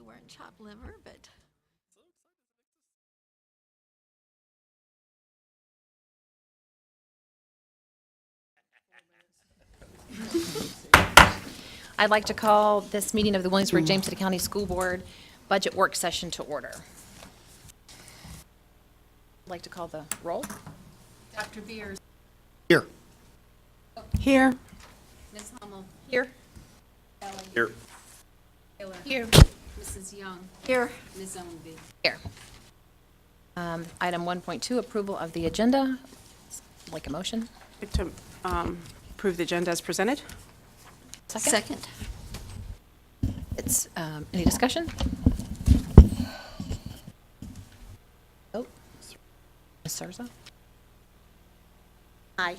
weren't chopped liver, but. I'd like to call this meeting of the Williamsburg-James City County School Board Budget Work Session to order. I'd like to call the roll. Dr. Beers. Here. Here. Ms. Hummel. Here. Kelly. Here. Taylor. Here. Mrs. Young. Here. Ms. Ownby. Here. Item 1.2, approval of the agenda. Like a motion? To approve the agenda as presented. Second. It's, any discussion? Oh, Ms. Sarza? Aye.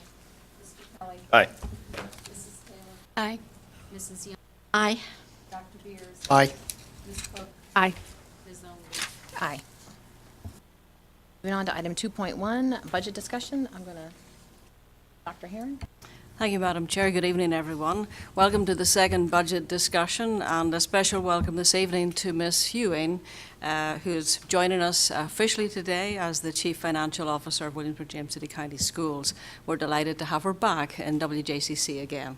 Mr. Kelly. Aye. Mrs. Taylor. Aye. Mrs. Young. Aye. Dr. Beers. Aye. Ms. Cook. Aye. Ms. Ownby. Aye. Moving on to item 2.1, budget discussion. I'm going to, Dr. Herron? Thank you, Madam Chair. Good evening, everyone. Welcome to the second budget discussion, and a special welcome this evening to Ms. Hewing, who's joining us officially today as the Chief Financial Officer of Williamsburg-James City County Schools. We're delighted to have her back in WJCC again.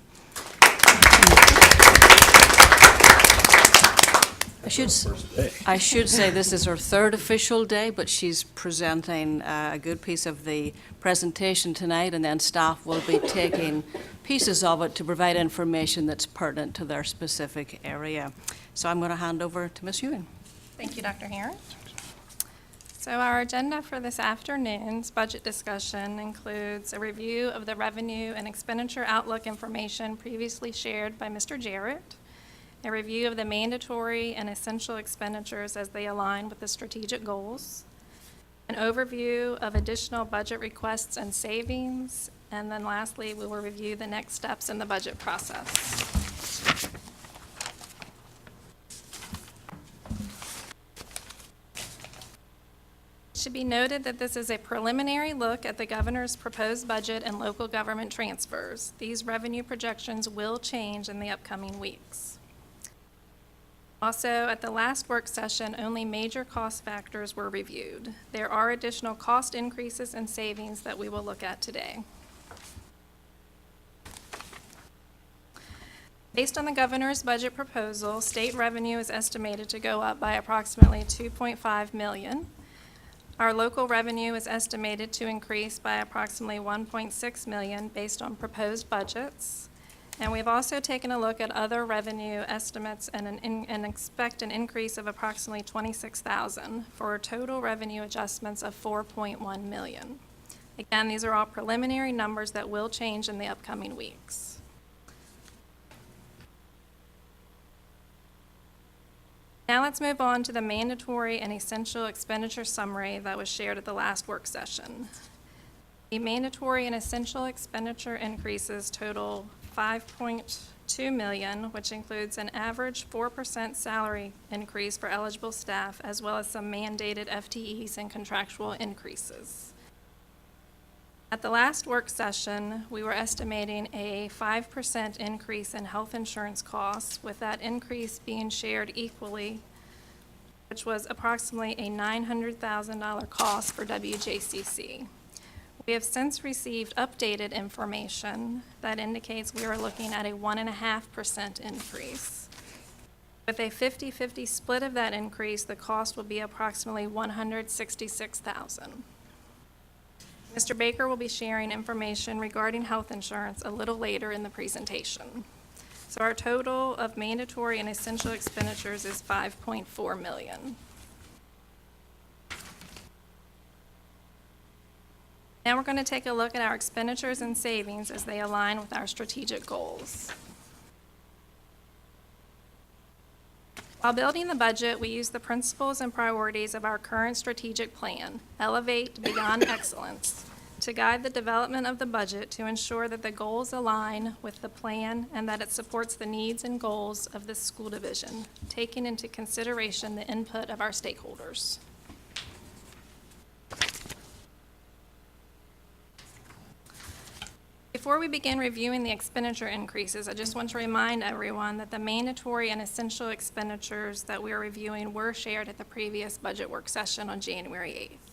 I should say this is her third official day, but she's presenting a good piece of the presentation tonight, and then staff will be taking pieces of it to provide information that's pertinent to their specific area. So I'm going to hand over to Ms. Ewing. Thank you, Dr. Herron. So our agenda for this afternoon's budget discussion includes a review of the revenue and expenditure outlook information previously shared by Mr. Jarrett, a review of the mandatory and essential expenditures as they align with the strategic goals, an overview of additional budget requests and savings, and then lastly, we will review the next steps in the budget process. It should be noted that this is a preliminary look at the governor's proposed budget and local government transfers. These revenue projections will change in the upcoming weeks. Also, at the last work session, only major cost factors were reviewed. There are additional cost increases and savings that we will look at today. Based on the governor's budget proposal, state revenue is estimated to go up by approximately $2.5 million. Our local revenue is estimated to increase by approximately $1.6 million based on proposed budgets. And we've also taken a look at other revenue estimates and expect an increase of approximately $26,000 for total revenue adjustments of $4.1 million. Again, these are all preliminary numbers that will change in the upcoming weeks. Now let's move on to the mandatory and essential expenditure summary that was shared at the last work session. The mandatory and essential expenditure increases total $5.2 million, which includes an average 4% salary increase for eligible staff, as well as some mandated FTEs and contractual increases. At the last work session, we were estimating a 5% increase in health insurance costs, with that increase being shared equally, which was approximately a $900,000 cost for WJCC. We have since received updated information that indicates we are looking at a 1.5% increase. With a 50-50 split of that increase, the cost will be approximately $166,000. Mr. Baker will be sharing information regarding health insurance a little later in the presentation. So our total of mandatory and essential expenditures is $5.4 million. Now we're going to take a look at our expenditures and savings as they align with our strategic goals. While building the budget, we use the principles and priorities of our current strategic plan, Elevate Beyond Excellence, to guide the development of the budget to ensure that the goals align with the plan and that it supports the needs and goals of the school division, taking into consideration the input of our stakeholders. Before we begin reviewing the expenditure increases, I just want to remind everyone that the mandatory and essential expenditures that we are reviewing were shared at the previous budget work session on January 8th.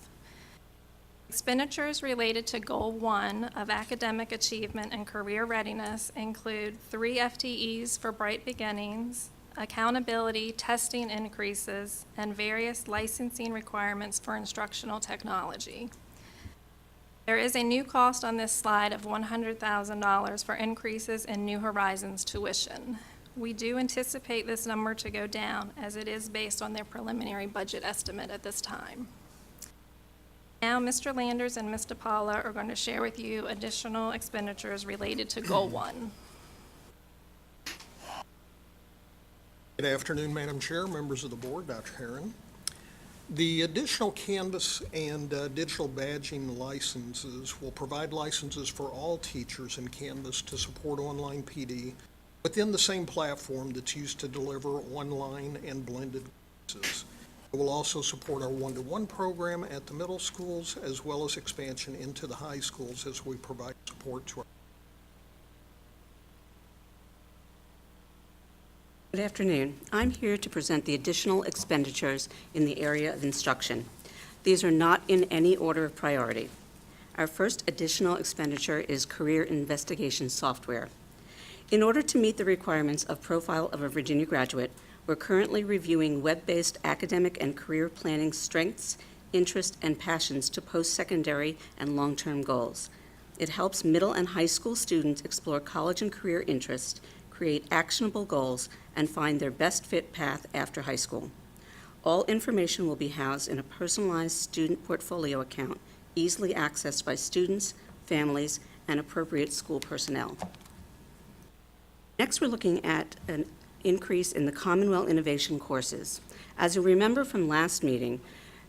Expenditures related to Goal 1 of academic achievement and career readiness include 3 FTEs for Bright Beginnings, accountability, testing increases, and various licensing requirements for instructional technology. There is a new cost on this slide of $100,000 for increases in New Horizons tuition. We do anticipate this number to go down as it is based on their preliminary budget estimate at this time. Now, Mr. Landers and Ms. DePaula are going to share with you additional expenditures related to Goal 1. Good afternoon, Madam Chair, members of the board, Dr. Herron. The additional Canvas and digital badging licenses will provide licenses for all teachers in Canvas to support online PD within the same platform that's used to deliver online and blended courses. It will also support our one-to-one program at the middle schools as well as expansion into the high schools as we provide support to our. Good afternoon. I'm here to present the additional expenditures in the area of instruction. These are not in any order of priority. Our first additional expenditure is career investigation software. In order to meet the requirements of Profile of a Virginia Graduate, we're currently reviewing web-based academic and career planning strengths, interests, and passions to post-secondary and long-term goals. It helps middle and high school students explore college and career interests, create actionable goals, and find their best fit path after high school. All information will be housed in a personalized student portfolio account, easily accessed by students, families, and appropriate school personnel. Next, we're looking at an increase in the Commonwealth Innovation courses. As you remember from last meeting,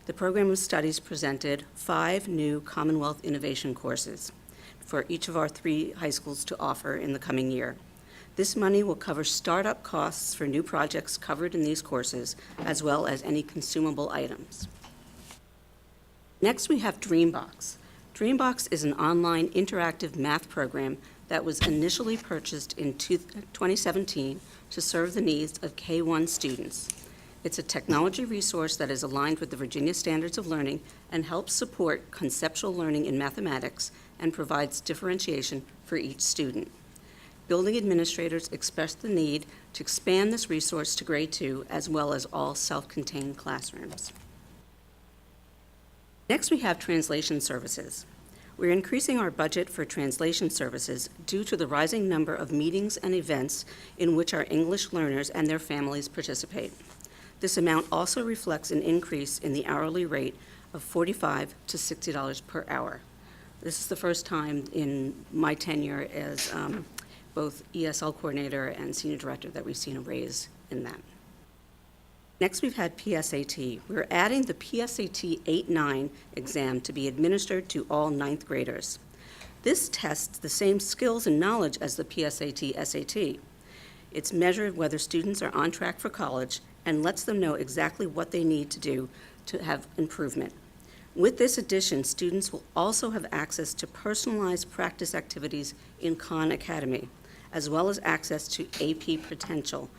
the Program of Studies presented 5 new Commonwealth Innovation courses for each of our 3 high schools to offer in the coming year. This money will cover startup costs for new projects covered in these courses, as well as any consumable items. Next, we have Dreambox. Dreambox is an online interactive math program that was initially purchased in 2017 to serve the needs of K-1 students. It's a technology resource that is aligned with the Virginia Standards of Learning and helps support conceptual learning in mathematics and provides differentiation for each student. Building administrators expressed the need to expand this resource to grade 2 as well as all self-contained classrooms. Next, we have translation services. We're increasing our budget for translation services due to the rising number of meetings and events in which our English learners and their families participate. This amount also reflects an increase in the hourly rate of $45 to $60 per hour. This is the first time in my tenure as both ESL coordinator and senior director that we've seen a raise in that. Next, we've had PSAT. We're adding the PSAT 8-9 exam to be administered to all 9th graders. This tests the same skills and knowledge as the PSAT SAT. It's measured whether students are on track for college and lets them know exactly what they need to do to have improvement. With this addition, students will also have access to personalized practice activities in Khan Academy, as well as access to AP Potential,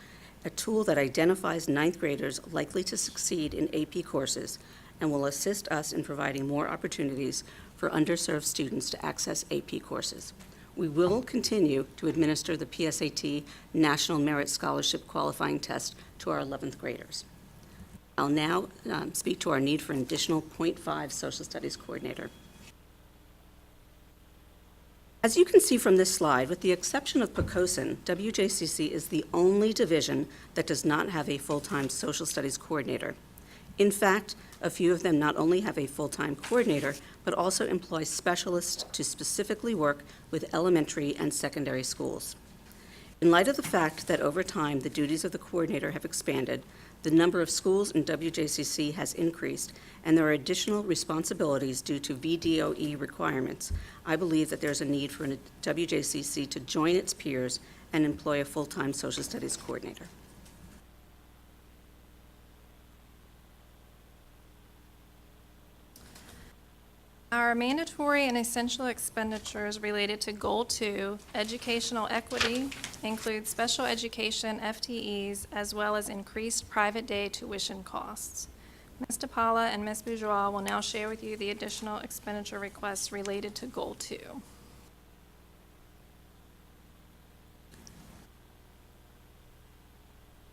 a tool that identifies 9th graders likely to succeed in AP courses and will assist us in providing more opportunities for underserved students to access AP courses. We will continue to administer the PSAT National Merit Scholarship Qualifying Test to our 11th graders. I'll now speak to our need for an additional .5 social studies coordinator. As you can see from this slide, with the exception of Poquoson, WJCC is the only division that does not have a full-time social studies coordinator. In fact, a few of them not only have a full-time coordinator, but also employ specialists to specifically work with elementary and secondary schools. In light of the fact that over time the duties of the coordinator have expanded, the number of schools in WJCC has increased, and there are additional responsibilities due to VDOE requirements, I believe that there's a need for a WJCC to join its peers and employ a full-time social studies coordinator. Our mandatory and essential expenditures related to Goal 2, educational equity, include special education FTEs as well as increased private day tuition costs. Ms. DePaula and Ms. Bourgeois will now share with you the additional expenditure requests related to Goal 2.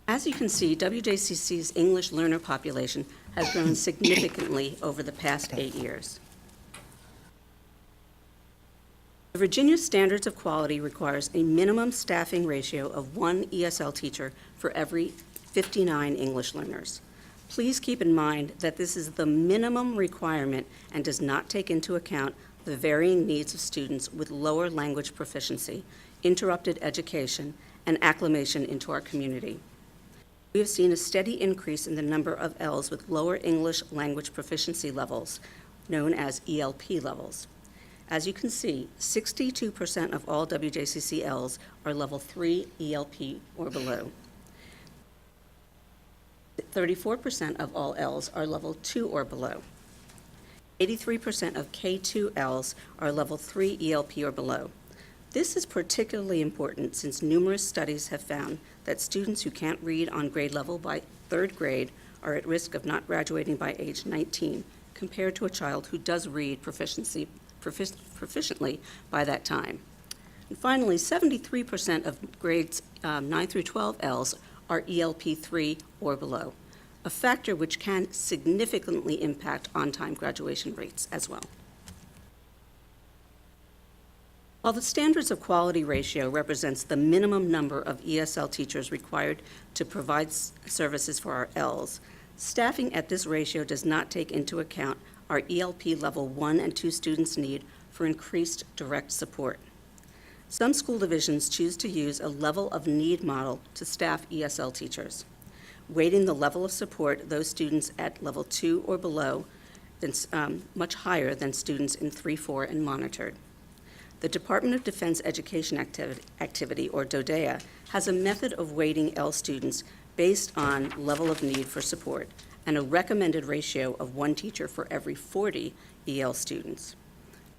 As you can see, WJCC's English learner population has grown significantly over the past 8 years. The Virginia Standards of Quality requires a minimum staffing ratio of 1 ESL teacher for every 59 English learners. Please keep in mind that this is the minimum requirement and does not take into account the varying needs of students with lower language proficiency, interrupted education, and acclimation into our community. We have seen a steady increase in the number of Ls with lower English language proficiency levels, known as ELP levels. As you can see, 62% of all WJCC Ls are level 3 ELP or below. 34% of all Ls are level 2 or below. 83% of K2 Ls are level 3 ELP or below. This is particularly important since numerous studies have found that students who can't read on grade level by 3rd grade are at risk of not graduating by age 19, compared to a child who does read proficiently by that time. And finally, 73% of grades 9 through 12 Ls are ELP 3 or below, a factor which can significantly impact on-time graduation rates as well. While the Standards of Quality ratio represents the minimum number of ESL teachers required to provide services for our Ls, staffing at this ratio does not take into account our ELP level 1 and 2 students' need for increased direct support. Some school divisions choose to use a level of need model to staff ESL teachers, weighting the level of support those students at level 2 or below much higher than students in 3-4 and monitored. The Department of Defense Education Activity, or DODEA, has a method of weighting L students based on level of need for support and a recommended ratio of 1 teacher for every 40 EL students.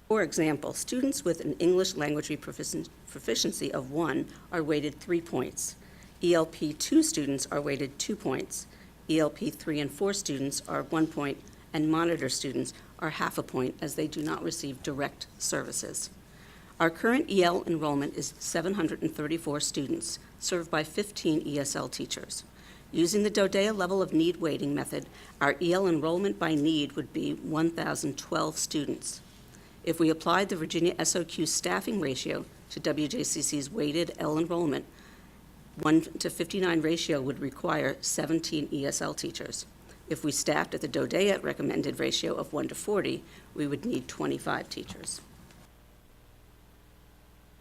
For example, students with an English language proficiency of 1 are weighted 3 points. ELP 2 students are weighted 2 points. ELP 3 and 4 students are 1 point, and monitor students are half a point as they do not receive direct services. Our current EL enrollment is 734 students, served by 15 ESL teachers. Using the DODEA level of need weighting method, our EL enrollment by need would be 1,012 students. If we applied the Virginia SOQ staffing ratio to WJCC's weighted L enrollment, 1:59 ratio would require 17 ESL teachers. If we staffed at the DODEA recommended ratio of 1:40, we would need 25 teachers.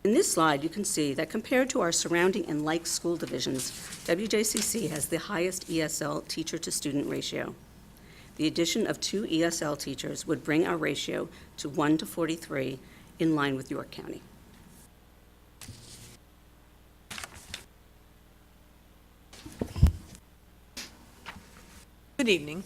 In this slide, you can see that compared to our surrounding and like school divisions, WJCC has the highest ESL teacher-to-student ratio. The addition of 2 ESL teachers would bring our ratio to 1:43, in line with York County. Good evening.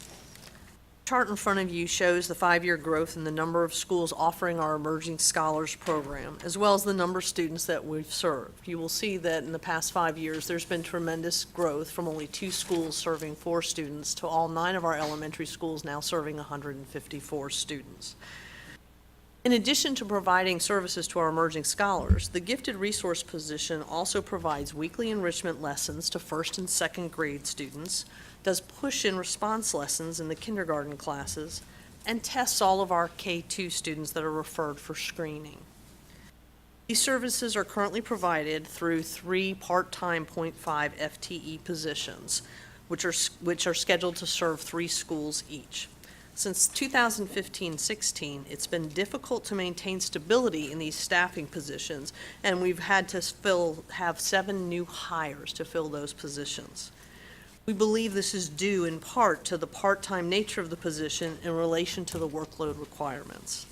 The chart in front of you shows the 5-year growth in the number of schools offering our Emerging Scholars Program, as well as the number of students that we've served. You will see that in the past 5 years, there's been tremendous growth from only 2 schools serving 4 students to all 9 of our elementary schools now serving 154 students. In addition to providing services to our emerging scholars, the gifted resource position also provides weekly enrichment lessons to 1st and 2nd grade students, does push-in response lessons in the kindergarten classes, and tests all of our K2 students that are referred for screening. These services are currently provided through 3 part-time 0.5 FTE positions, which are scheduled to serve 3 schools each. Since 2015-16, it's been difficult to maintain stability in these staffing positions, and we've had to have 7 new hires to fill those positions. We believe this is due in part to the part-time nature of the position in relation to the workload requirements.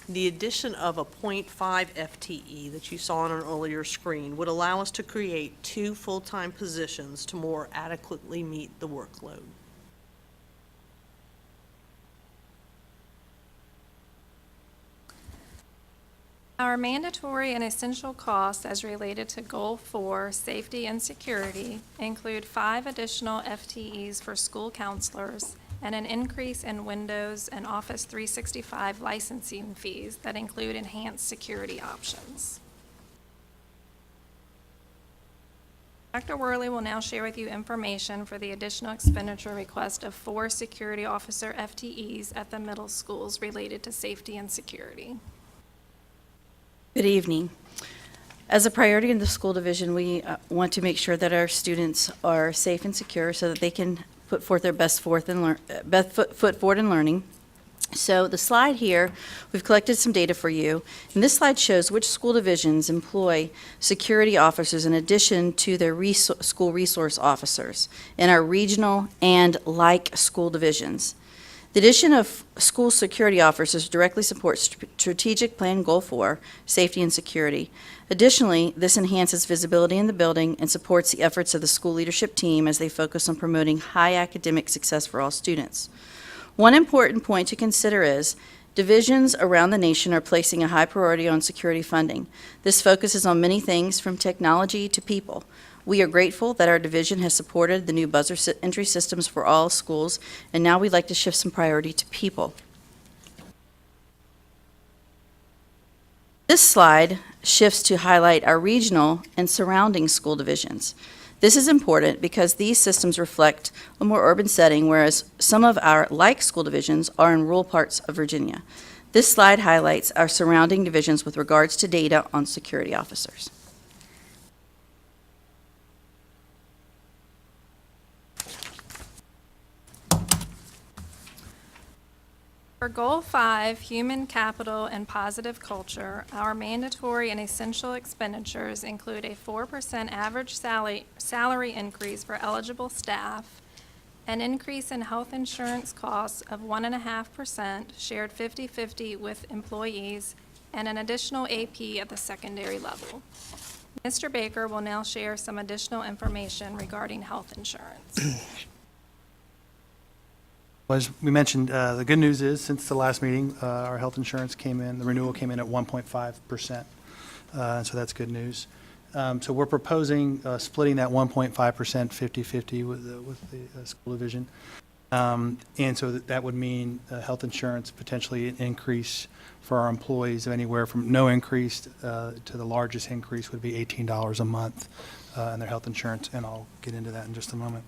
The addition of a 0.5 FTE that you saw on an earlier screen would allow us to create 2 full-time positions to more adequately meet the workload. Our mandatory and essential costs as related to Goal 4, safety and security, include 5 additional FTEs for school counselors and an increase in Windows and Office 365 licensing fees that include enhanced security options. Dr. Worley will now share with you information for the additional expenditure request of 4 security officer FTEs at the middle schools related to safety and security. Good evening. As a priority in the school division, we want to make sure that our students are safe and secure so that they can put forth their best foot forward in learning. So the slide here, we've collected some data for you, and this slide shows which school divisions employ security officers in addition to their school resource officers in our regional and like school divisions. The addition of school security officers directly supports strategic plan goal 4, safety and security. Additionally, this enhances visibility in the building and supports the efforts of the school leadership team as they focus on promoting high academic success for all students. One important point to consider is divisions around the nation are placing a high priority on security funding. This focuses on many things from technology to people. We are grateful that our division has supported the new buzzer entry systems for all schools, and now we'd like to shift some priority to people. This slide shifts to highlight our regional and surrounding school divisions. This is important because these systems reflect a more urban setting, whereas some of our like school divisions are in rural parts of Virginia. This slide highlights our surrounding divisions with regards to data on security officers. For Goal 5, Human Capital and Positive Culture, our mandatory and essential expenditures include a 4% average salary increase for eligible staff, an increase in health insurance costs of 1.5%, shared 50-50 with employees, and an additional AP at the secondary level. Mr. Baker will now share some additional information regarding health insurance. As we mentioned, the good news is, since the last meeting, our health insurance came in, the renewal came in at 1.5%, so that's good news. So we're proposing splitting that 1.5% 50-50 with the school division. And so that would mean health insurance potentially an increase for our employees of anywhere from no increase to the largest increase would be $18 a month in their health insurance, and I'll get into that in just a moment.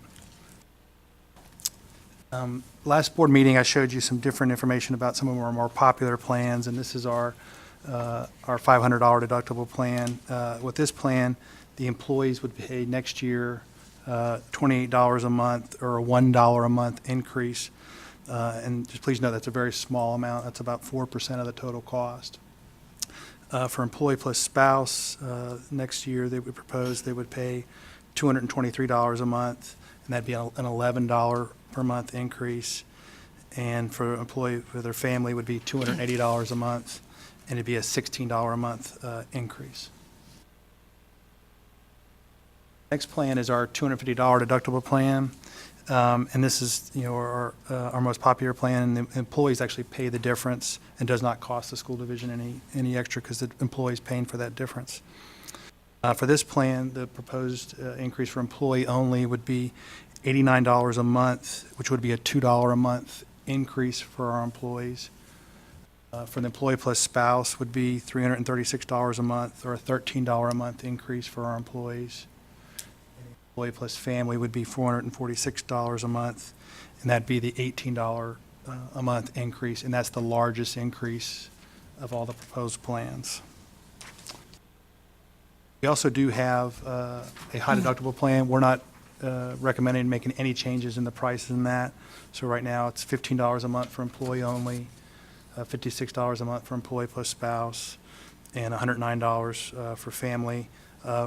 Last board meeting, I showed you some different information about some of our more popular plans, and this is our $500 deductible plan. With this plan, the employees would pay next year $28 a month or a $1 a month increase. And just please note that's a very small amount. That's about 4% of the total cost. For employee plus spouse, next year they would propose they would pay $223 a month, and that'd be an $11 per month increase. And for employee for their family would be $280 a month, and it'd be a $16 a month increase. Next plan is our $250 deductible plan, and this is our most popular plan. And the employees actually pay the difference and does not cost the school division any extra because the employee's paying for that difference. For this plan, the proposed increase for employee only would be $89 a month, which would be a $2 a month increase for our employees. For the employee plus spouse would be $336 a month, or a $13 a month increase for our employees. Employee plus family would be $446 a month, and that'd be the $18 a month increase, and that's the largest increase of all the proposed plans. We also do have a high deductible plan. We're not recommending making any changes in the prices in that. So right now it's $15 a month for employee only, $56 a month for employee plus spouse, and $109 for family.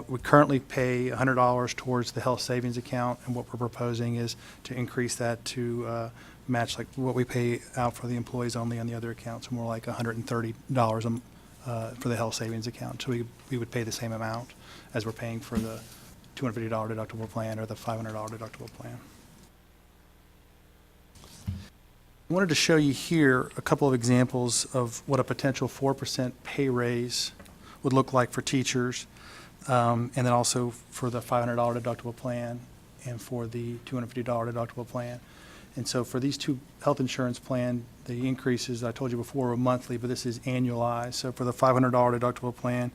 We currently pay $100 towards the health savings account, and what we're proposing is to increase that to match like what we pay out for the employees only on the other accounts, more like $130 for the health savings account. So we would pay the same amount as we're paying for the $250 deductible plan or the $500 deductible plan. I wanted to show you here a couple of examples of what a potential 4% pay raise would look like for teachers, and then also for the $500 deductible plan and for the $250 deductible plan. And so for these two health insurance plan, the increases, I told you before, were monthly, but this is annualized. So for the $500 deductible plan,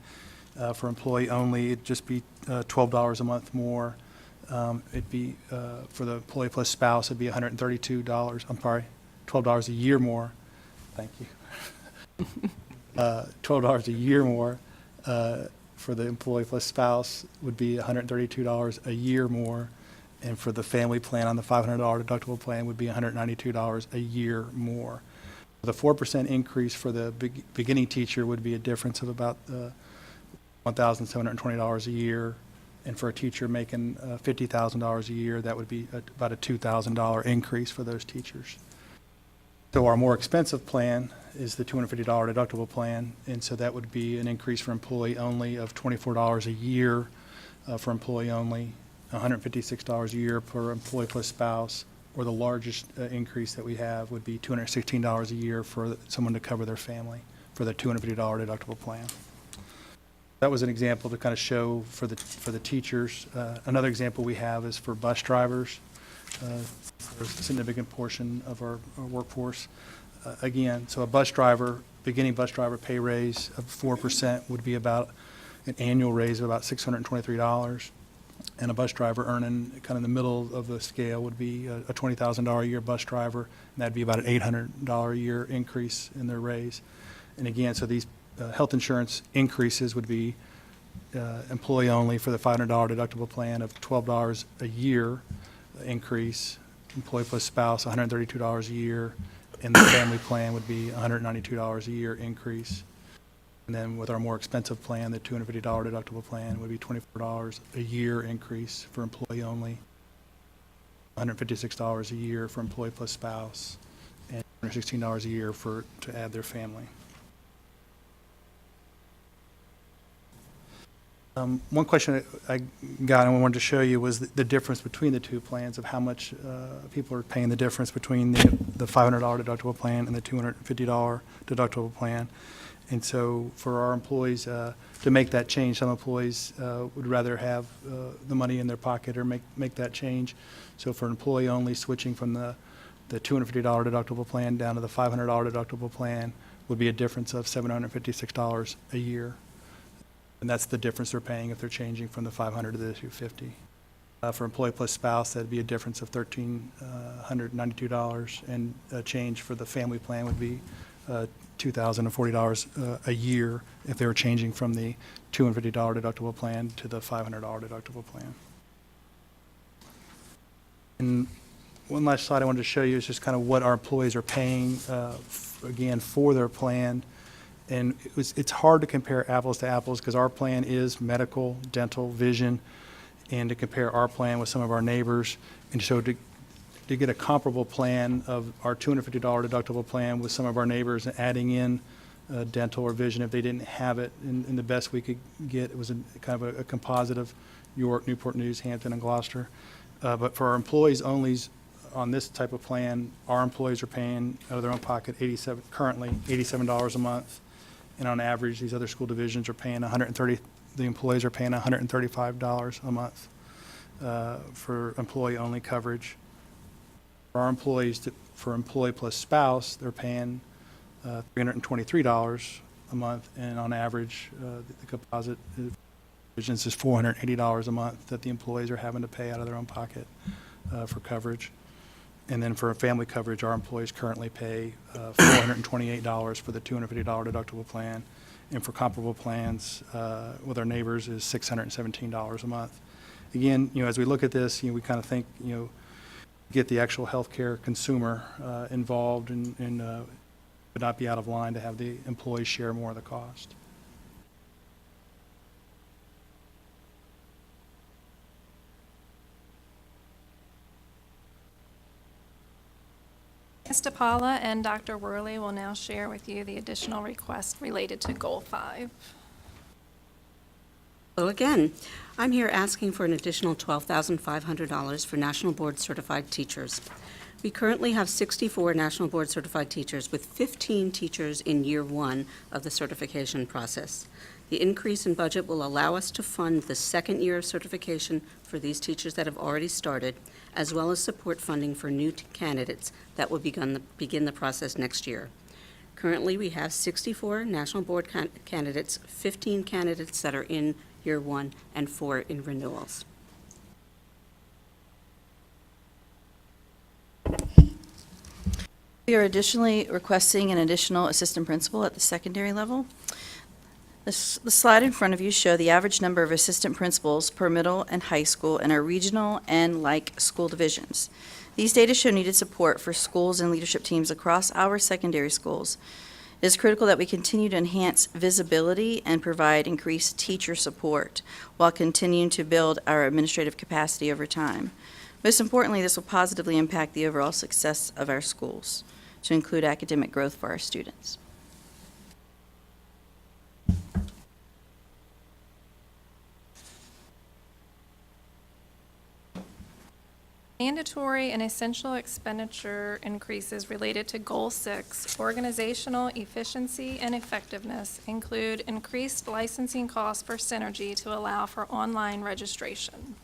for employee only, it'd just be $12 a month more. It'd be, for the employee plus spouse, it'd be $132, I'm sorry, $12 a year more. Thank you. $12 a year more. For the employee plus spouse would be $132 a year more. And for the family plan on the $500 deductible plan would be $192 a year more. The 4% increase for the beginning teacher would be a difference of about $1,720 a year. And for a teacher making $50,000 a year, that would be about a $2,000 increase for those teachers. So our more expensive plan is the $250 deductible plan, and so that would be an increase for employee only of $24 a year for employee only, $156 a year per employee plus spouse, or the largest increase that we have would be $216 a year for someone to cover their family for the $250 deductible plan. That was an example to kind of show for the teachers. Another example we have is for bus drivers. There's a significant portion of our workforce. Again, so a bus driver, beginning bus driver pay raise of 4% would be about an annual raise of about $623. And a bus driver earning kind of the middle of the scale would be a $20,000 a year bus driver, and that'd be about an $800 a year increase in their raise. And again, so these health insurance increases would be employee only for the $500 deductible plan of $12 a year increase, employee plus spouse $132 a year, and the family plan would be $192 a year increase. And then with our more expensive plan, the $250 deductible plan would be $24 a year increase for employee only, $156 a year for employee plus spouse, and $116 a year to add their family. One question I got and I wanted to show you was the difference between the two plans of how much people are paying the difference between the $500 deductible plan and the $250 deductible plan. And so for our employees, to make that change, some employees would rather have the money in their pocket or make that change. So for an employee only, switching from the $250 deductible plan down to the $500 deductible plan would be a difference of $756 a year. And that's the difference they're paying if they're changing from the $500 to the $250. For employee plus spouse, that'd be a difference of $1,392, and a change for the family plan would be $2,040 a year if they were changing from the $250 deductible plan to the $500 deductible plan. And one last slide I wanted to show you is just kind of what our employees are paying, again, for their plan. And it's hard to compare apples to apples because our plan is medical, dental, vision, and to compare our plan with some of our neighbors. And so to get a comparable plan of our $250 deductible plan with some of our neighbors and adding in dental or vision if they didn't have it, and the best we could get, it was kind of a composite of York, Newport News, Hampton, and Gloucester. But for our employees only on this type of plan, our employees are paying out of their own pocket currently $87 a month. And on average, these other school divisions are paying the employees are paying $135 a month for employee-only coverage. For our employees, for employee plus spouse, they're paying $323 a month, and on average, the composite divisions is $480 a month that the employees are having to pay out of their own pocket for coverage. And then for family coverage, our employees currently pay $428 for the $250 deductible plan. And for comparable plans with our neighbors is $617 a month. Again, as we look at this, we kind of think, get the actual healthcare consumer involved and would not be out of line to have the employees share more of the cost. Ms. DePaula and Dr. Worley will now share with you the additional request related to Goal 5. Hello again. I'm here asking for an additional $12,500 for National Board Certified Teachers. We currently have 64 National Board Certified Teachers with 15 teachers in year 1 of the certification process. The increase in budget will allow us to fund the second year of certification for these teachers that have already started, as well as support funding for new candidates that will begin the process next year. Currently, we have 64 National Board candidates, 15 candidates that are in year one, and 4 in renewals. We are additionally requesting an additional assistant principal at the secondary level. The slide in front of you show the average number of assistant principals per middle and high school in our regional and like school divisions. These data show needed support for schools and leadership teams across our secondary schools. It is critical that we continue to enhance visibility and provide increased teacher support while continuing to build our administrative capacity over time. Most importantly, this will positively impact the overall success of our schools, to include academic growth for our students. Mandatory and essential expenditure increases related to Goal 6, organizational efficiency and effectiveness, include increased licensing costs for Synergy to allow for online registration.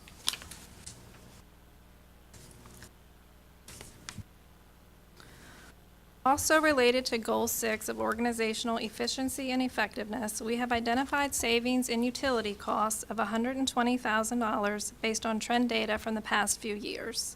Also related to Goal 6 of organizational efficiency and effectiveness, we have identified savings in utility costs of $120,000 based on trend data from the past few years.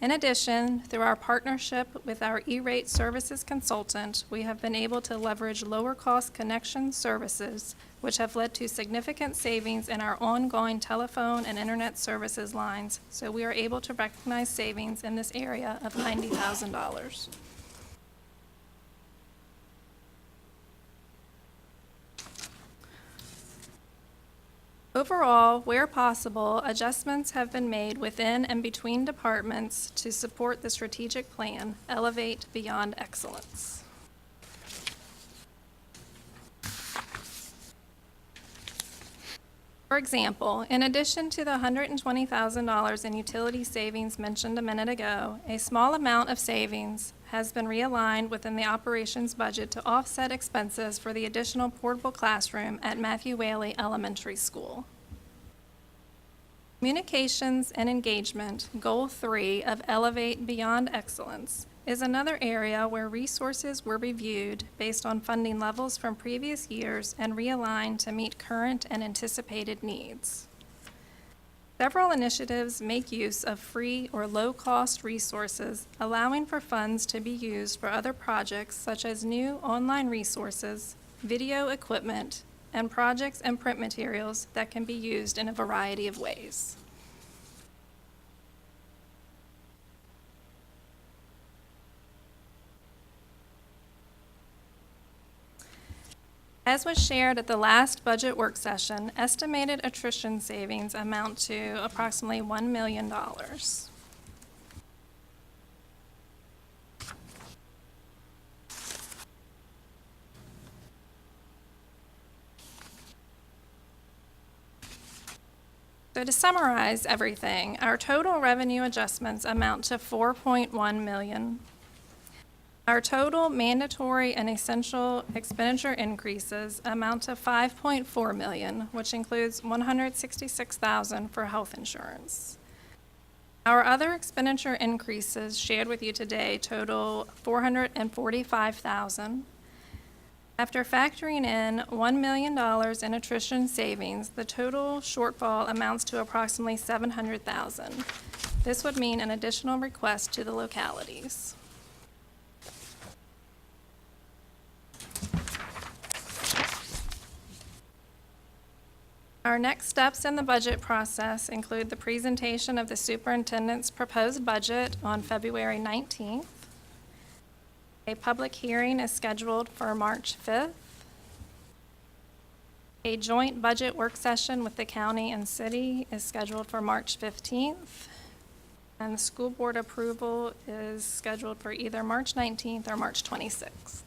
In addition, through our partnership with our E-rate services consultant, we have been able to leverage lower-cost connection services, which have led to significant savings in our ongoing telephone and internet services lines, so we are able to recognize savings in this area of $90,000. Overall, where possible, adjustments have been made within and between departments to support the strategic plan, Elevate Beyond Excellence. For example, in addition to the $120,000 in utility savings mentioned a minute ago, a small amount of savings has been realigned within the operations budget to offset expenses for the additional portable classroom at Matthew Whaley Elementary School. Communications and engagement, Goal 3 of Elevate Beyond Excellence, is another area where resources were reviewed based on funding levels from previous years and realigned to meet current and anticipated needs. Several initiatives make use of free or low-cost resources, allowing for funds to be used for other projects such as new online resources, video equipment, and projects and print materials that can be used in a variety of ways. As was shared at the last budget work session, estimated attrition savings amount to approximately $1 million. So to summarize everything, our total revenue adjustments amount to $4.1 million. Our total mandatory and essential expenditure increases amount to $5.4 million, which includes $166,000 for health insurance. Our other expenditure increases shared with you today total $445,000. After factoring in $1 million in attrition savings, the total shortfall amounts to approximately $700,000. This would mean an additional request to the localities. Our next steps in the budget process include the presentation of the superintendent's proposed budget on February 19th. A public hearing is scheduled for March 5th. A joint budget work session with the county and city is scheduled for March 15th. And the school board approval is scheduled for either March 19th or March 26th.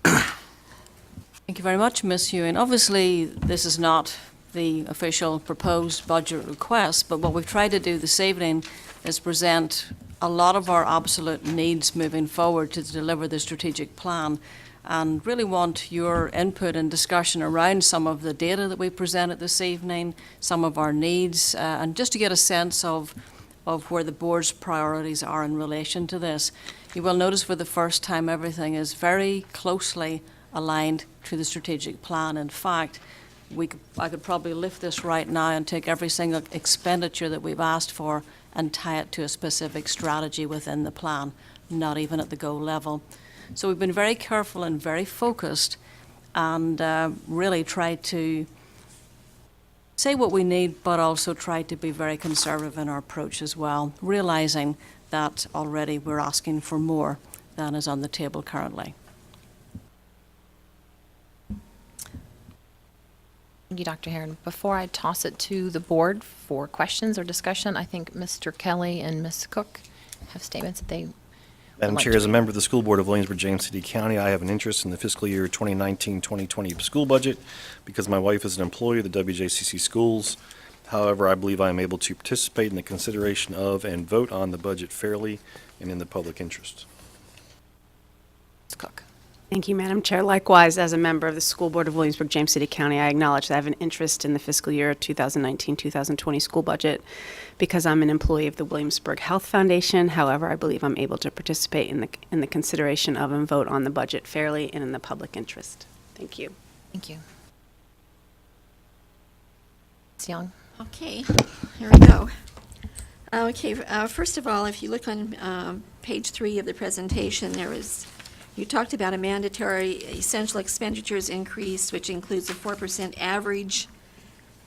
Thank you very much, Ms. Ewing. Obviously, this is not the official proposed budget request, but what we've tried to do this evening is present a lot of our absolute needs moving forward to deliver the strategic plan. and really want your input and discussion around some of the data that we presented this evening, some of our needs, and just to get a sense of where the board's priorities are in relation to this. You will notice for the first time everything is very closely aligned to the strategic plan. In fact, I could probably lift this right now and take every single expenditure that we've asked for and tie it to a specific strategy within the plan, not even at the goal level. So we've been very careful and very focused, and really tried to say what we need, but also try to be very conservative in our approach as well, realizing that already we're asking for more than is on the table currently. Thank you, Dr. Heron. Before I toss it to the board for questions or discussion, I think Mr. Kelly and Ms. Cook have statements that they Madam like Chair, to as a make. member of the School Board of Williamsburg, James City County, I have an interest in the fiscal year 2019-2020 school budget because my wife is an employee of the WJCC schools. However, I believe I am able to participate in the consideration of and vote on the budget fairly and in the public interest. Ms. Cook. Thank you, Madam Chair. Likewise, as a member of the School Board of Williamsburg, James City County, I acknowledge that I have an interest in the fiscal year 2019-2020 school budget because I'm an employee of the Williamsburg Health Foundation. However, I believe I'm able to participate in the consideration of and vote on the budget fairly and in the public interest. Thank you. Thank you. Ms. Young. Okay, here we go. Okay, first of all, if you look on page 3 of the presentation, you talked about a mandatory essential expenditures increase, which includes a 4% average.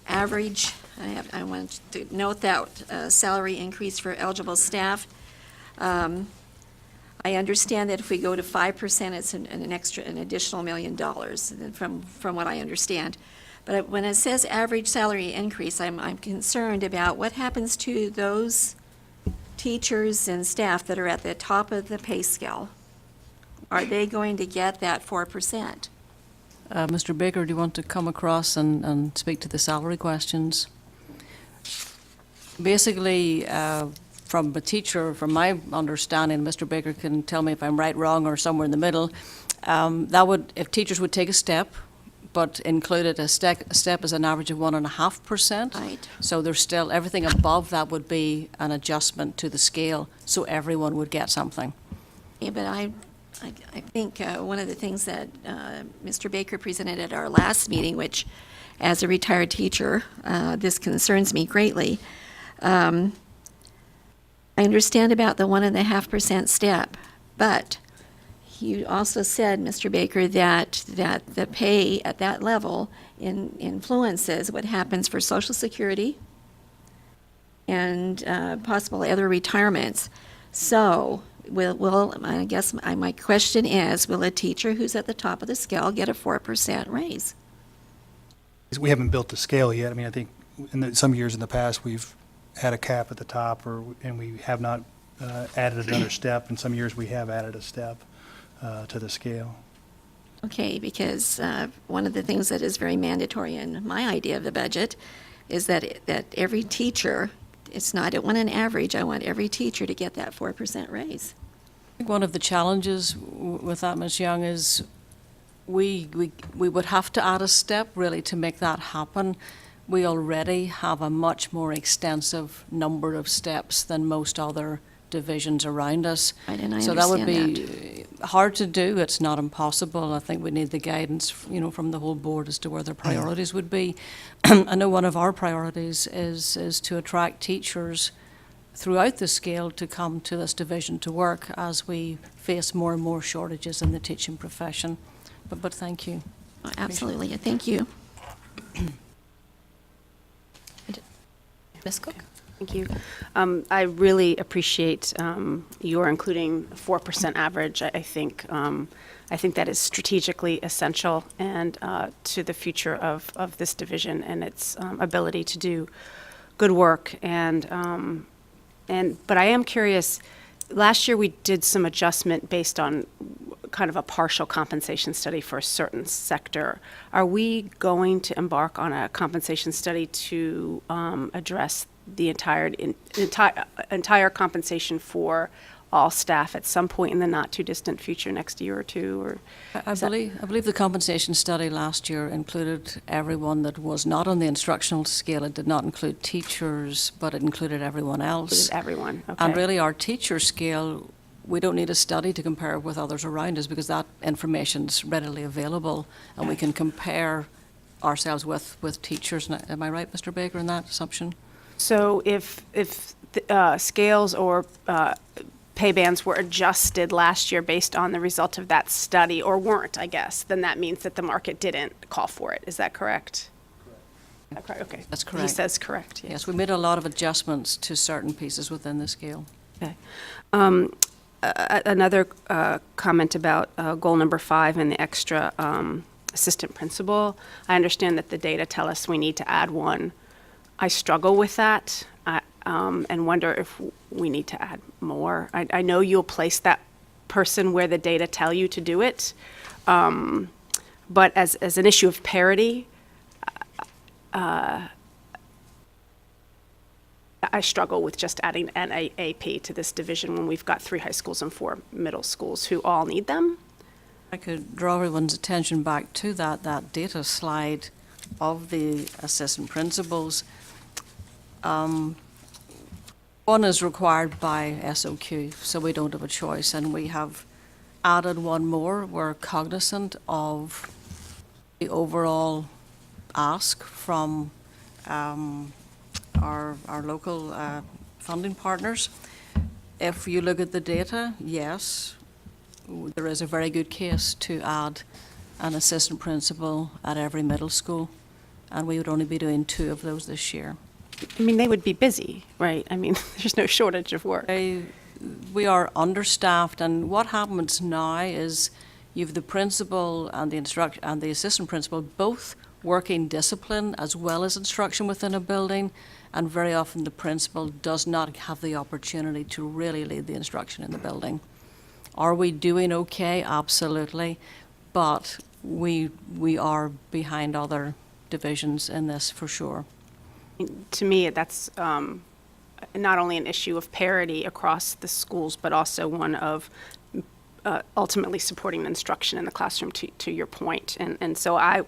I want to note that salary increase for eligible staff. I understand that if we go to 5%, it's an additional $1 million from what I understand. But when it says average salary increase, I'm concerned about what happens to those teachers and staff that are at the top of the pay scale. Are they going to get that 4%? Mr. Baker, do you want to come across and speak to the salary questions? Basically, from my understanding, Mr. Baker can tell me if I'm right, wrong, or somewhere in the middle, if teachers would take a step, but included a step as an average of 1.5%. Right. So there's still, everything above that would be an adjustment to the scale, so everyone would get something. Yeah, but I think one of the things that Mr. Baker presented at our last meeting, which as a retired teacher, this concerns me greatly. I understand about the 1.5% step, but you also said, Mr. Baker, that the pay at that level influences what happens for Social Security and possible other retirements. So I guess my question is, will a teacher who's at the top of the scale get a 4% raise? We haven't built the scale yet. I mean, I think some years in the past, we've had a cap at the top, and we have not added another step. In some years, we have added a step to the scale. Okay, because one of the things that is very mandatory in my idea of the budget is that every teacher, I don't want an average, I want every teacher to get that 4% raise. I think one of the challenges with that, Ms. Young, is we would have to add a step really to make that happen. We already have a much more extensive number of steps than most other divisions around us. Right, and I so that would understand be hard to do. It's not impossible. I think we need the guidance, from the whole board as to where their priorities would be. I know one of our priorities is to attract teachers throughout the scale to come to this division to work as we face more and more shortages in the teaching profession. But thank you. Absolutely, thank you. Ms. Cook? Thank you. I really appreciate your including 4% average. I think that is strategically essential and to the future of this division and its ability to do good work. But I am curious. Last year we did some adjustment based on kind of a partial compensation study for a certain sector. Are we going to embark on a compensation study to address the entire compensation for all staff at some point in the not-too-distant future, next year or two, or? I believe the compensation study last year included everyone that was not on the instructional scale. It did not include teachers, but it included everyone else. Everyone, okay. And really, our teacher scale, we don't need a study to compare with others around us because that information's readily available, and we can compare ourselves with teachers. Am I right, Mr. Baker, in that assumption? So if scales or pay bands were adjusted last year based on the result of that study, or weren't, I guess, then that means that the market didn't call for it. Is that correct? Correct. Okay. That's correct. He says correct, yes. Yes, we made a lot of adjustments to certain pieces within the scale. Okay. Another comment about goal number 5 and the extra assistant principal. I understand that the data tell us we need to add 1. I struggle with that and wonder if we need to add more. I know you'll place that person where the data tell you to do it, but as an issue of parity, I struggle with just adding an AP to this division when we've got 3 high schools and 4 middle schools who all need them. I could draw everyone's attention back to that data slide of the assistant principals. One is required by SOQ, so we don't have a choice, and we have added 1 more. We're cognizant of the overall ask from our local funding partners. If you look at the data, yes, there is a very good case to add an assistant principal at every middle school, and we would only be doing 2 of those this year. I mean, they would be busy, right? I mean, there's no shortage of work. We are understaffed, and what happens now is you have the principal and the assistant principal both working discipline as well as instruction within a building, and very often the principal does not have the opportunity to really lead the instruction in the building. Are we doing okay? Absolutely, but we are behind other divisions in this for sure. To me, that's not only an issue of parity across the schools, but also one of ultimately supporting instruction in the classroom, to your point. And so I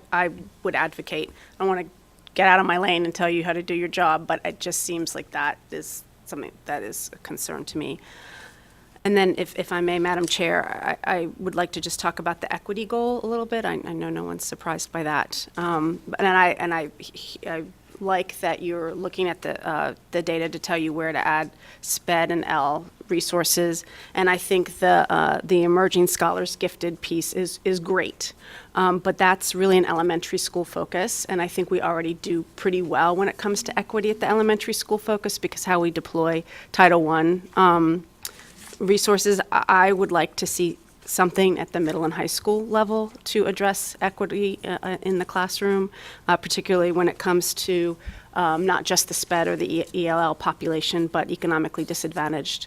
would advocate, I don't want to get out of my lane and tell you how to do your job, but it just seems like that is something that is a concern to me. And then if I may, Madam Chair, I would like to just talk about the equity goal a little bit. I know no one's surprised by that. And I like that you're looking at the data to tell you where to add SPED and L resources. And I think the Emerging Scholars Gifted piece is great. But that's really an elementary school focus, and I think we already do pretty well when it comes to equity at the elementary school focus because how we deploy Title I resources. I would like to see something at the middle and high school level to address equity in the classroom, particularly when it comes to not just the SPED or the ELL population, but economically disadvantaged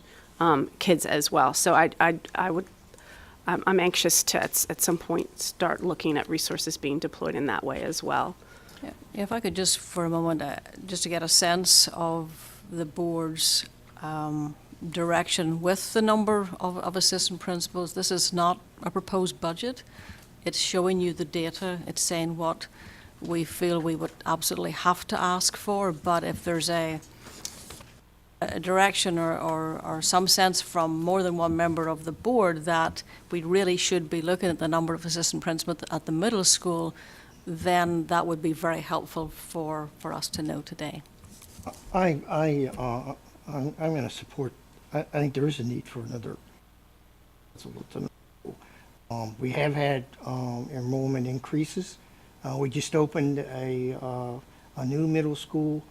kids as well. So I'm anxious to at some point start looking at resources being deployed in that way as well. Yeah. If I could just for a moment, just to get a sense of the board's direction with the number of assistant principals. This is not a proposed budget. It's showing you the data. It's saying what we feel we would absolutely have to ask for, but if there's a direction or some sense from more than one member of the board that we really should be looking at the number of assistant principals at the middle school, then that would be very helpful for us to know today. I'm going to support. I think there is a need for another. We have had enrollment increases. We just opened a new middle school,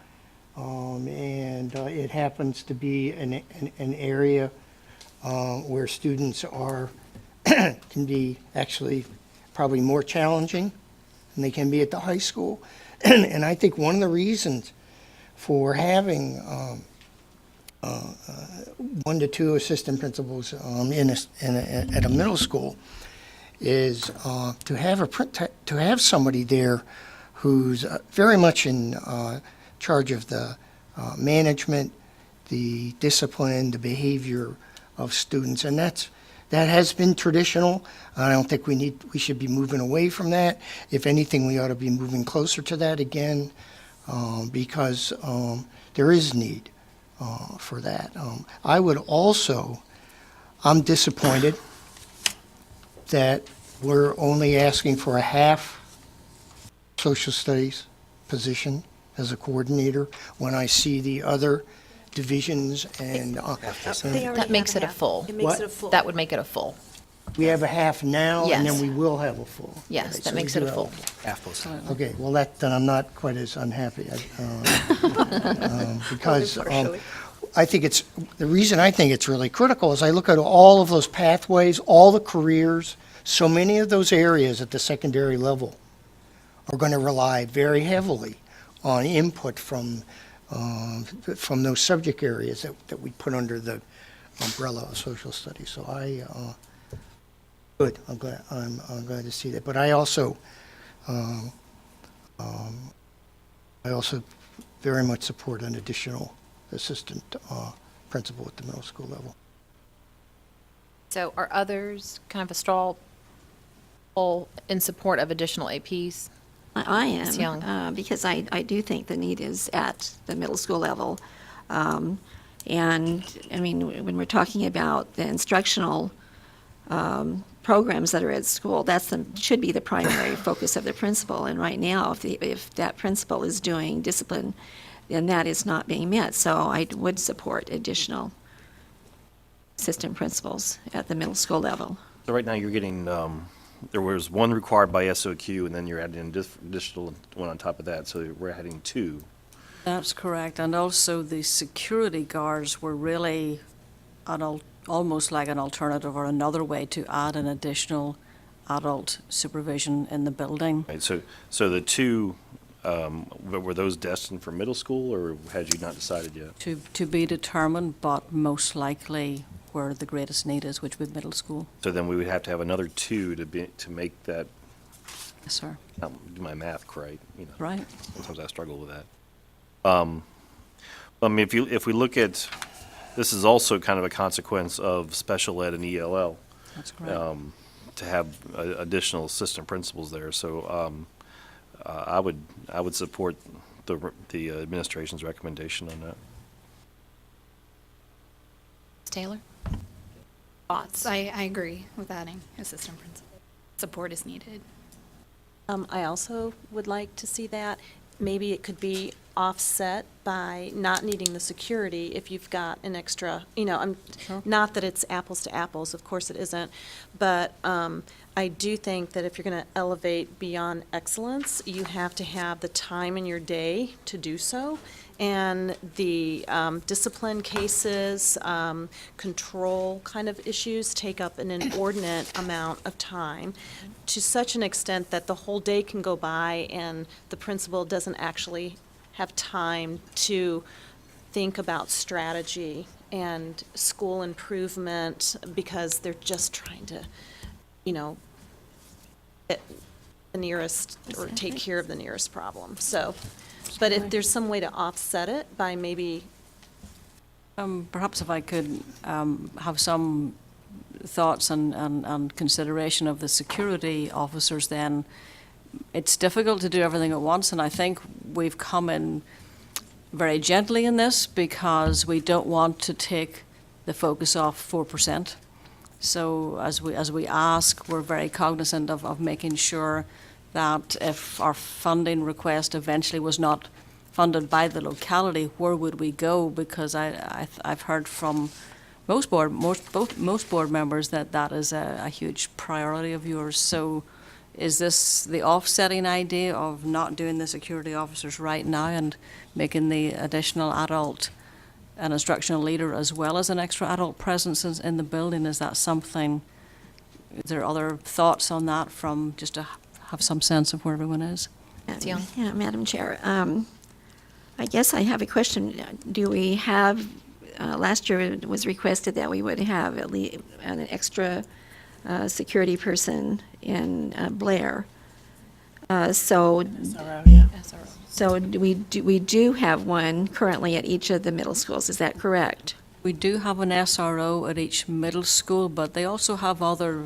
and it happens to be an area where students are can be actually probably more challenging than they can be at the high school. And I think one of the reasons for having 1 to 2 assistant principals at a middle school is to have somebody there who's very much in charge of the management, the discipline, the behavior of students. And that has been traditional. I don't think we should be moving away from that. If anything, we ought to be moving closer to that again, because there is need for that. I'm disappointed that we're only asking for a half social studies position as a coordinator when I see the other divisions and That makes it a full. It makes it a full. That would make it a full. we have a half now, and then Yes. we will have a full. Yes, Okay, that so we makes it do a have full. Half post. Okay, well, then I'm not quite as unhappy, because the reason I think it's really critical is I look at all of those pathways, all the careers, so many of those areas at the secondary level are going to rely very heavily on input from those subject areas that we put under the umbrella of social studies. So good, I'm glad to see that. But I also very much support an additional assistant principal at the middle school level. So are others kind of a straw poll in support of additional APs? I Ms. Young. am, because I do think the need is at the middle school level. And, I mean, when we're talking about the instructional programs that are at school, should be the primary focus of the principal. And right now, if that principal is doing discipline, then that is not being met. So I would support additional assistant principals at the middle school level. So right now, you're getting, there was one required by SOQ, and then you're adding an additional one on top of that, so we're adding two. That's correct. And also the security guards were really almost like an alternative or another way to add an additional adult supervision in the building. Right, so the two, were those destined for middle school, or had you not decided yet? To be determined, but most likely where the greatest need is, which would be middle school. So then we would have to have another two to make that, Yes, sir. do my math correct, you know. Right. Sometimes I struggle with that. I mean, if we look at, this is also kind of a consequence of special ed and ELL, That's correct. to have additional assistant principals there. So I would support the administration's recommendation on that. Ms. Taylor? Thoughts? I agree with adding assistant principal. Support is needed. I also would like to see that. Maybe it could be offset by not needing the security if you've got an extra, not that it's apples to apples, of course it isn't, but I do think that if you're going to elevate beyond excellence, you have to have the time in your day to do so. And the discipline cases, control kind of issues take up an inordinate amount of time to such an extent that the whole day can go by and the principal doesn't actually have time to think about strategy and school improvement because they're just trying to, get the nearest or take care of the nearest problem. So, but if there's some way to offset it by maybe, Perhaps if I could have some thoughts and consideration of the security officers, then it's difficult to do everything at once, and I think we've come in very gently in this because we don't want to take the focus off 4%. So as we ask, we're very cognizant of making sure that if our funding request eventually was not funded by the locality, where would we go? Because I've heard from most board members that is a huge priority of yours. So is this the offsetting idea of not doing the security officers right now and making the additional adult an instructional leader as well as an extra adult presence in the building? Is that something, is there other thoughts on that from just to have some sense of where everyone is? Ms. Young? Yeah, Madam Chair. I guess I have a question. Do we have, last year it was requested that we would have at least an extra security person in Blair. So we do have one currently at each of the middle schools. Is that correct? We do have an SRO at each middle school, but they also have other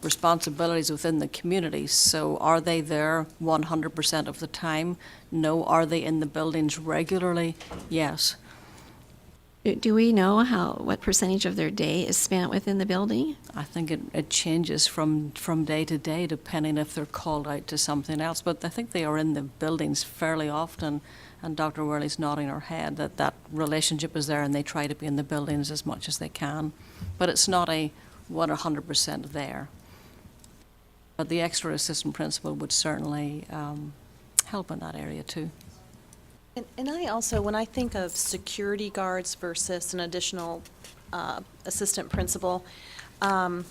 responsibilities within the community. So are they there 100% of the time? No. Are they in the buildings regularly? Yes. Do we know what percentage of their day is spent within the building? I think it changes from day to day, depending if they're called out to something else. But I think they are in the buildings fairly often, and Dr. Worley's nodding her head that relationship is there, and they try to be in the buildings as much as they can. But it's not a 100% there. But the extra assistant principal would certainly help in that area too. And I also, when I think of security guards versus an additional assistant principal, I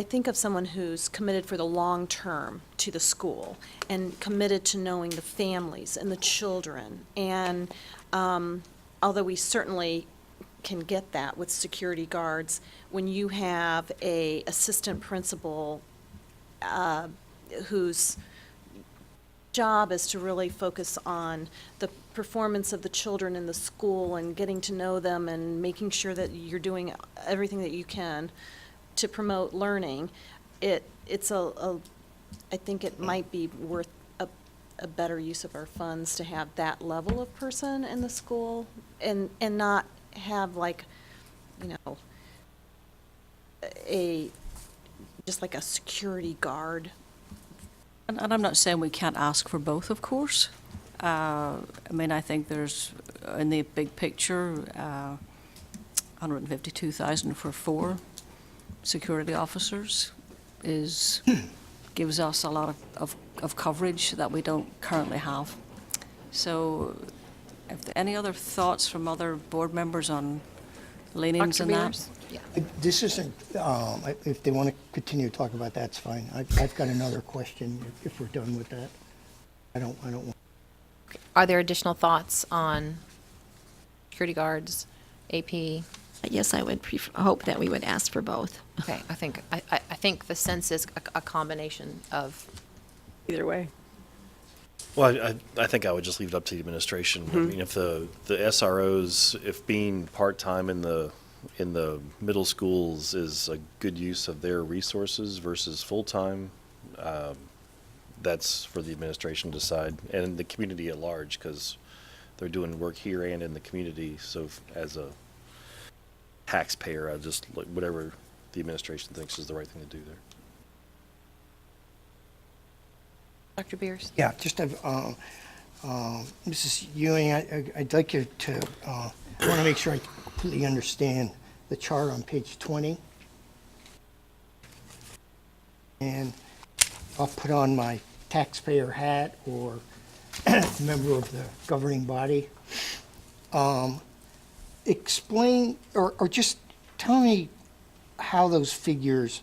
think of someone who's committed for the long term to the school and committed to knowing the families and the children. And although we certainly can get that with security guards, when you have a assistant principal whose job is to really focus on the performance of the children in the school and getting to know them and making sure that you're doing everything that you can to promote learning, I think it might be worth a better use of our funds to have that level of person in the school and not have just like a security guard. And I'm not saying we can't ask for both, of course. I mean, I think there's, in the big picture, 152,000 for 4 security officers gives us a lot of coverage that we don't currently have. So, if there any other thoughts from other board members on leanings in that? This isn't, if they want to continue to talk about that, it's fine. I've got another question if we're done with that. I don't want. Are there additional thoughts on security guards, AP? Yes, I would hope that we would ask for both. Okay, I think the sense is a combination of Either way. Well, I think I would just leave it up to the administration. I mean, if the SROs, if being part-time in the middle schools is a good use of their resources versus full-time, that's for the administration to decide, and the community at large, because they're doing work here and in the community. So as a taxpayer, I just, whatever the administration thinks is the right thing to do there. Dr. Beers? Yeah, just have, Mrs. Ewing, I'd like you to, I want to make sure I completely understand the chart on page 20. And I'll put on my taxpayer hat or member of the governing body. Explain, or just tell me how those figures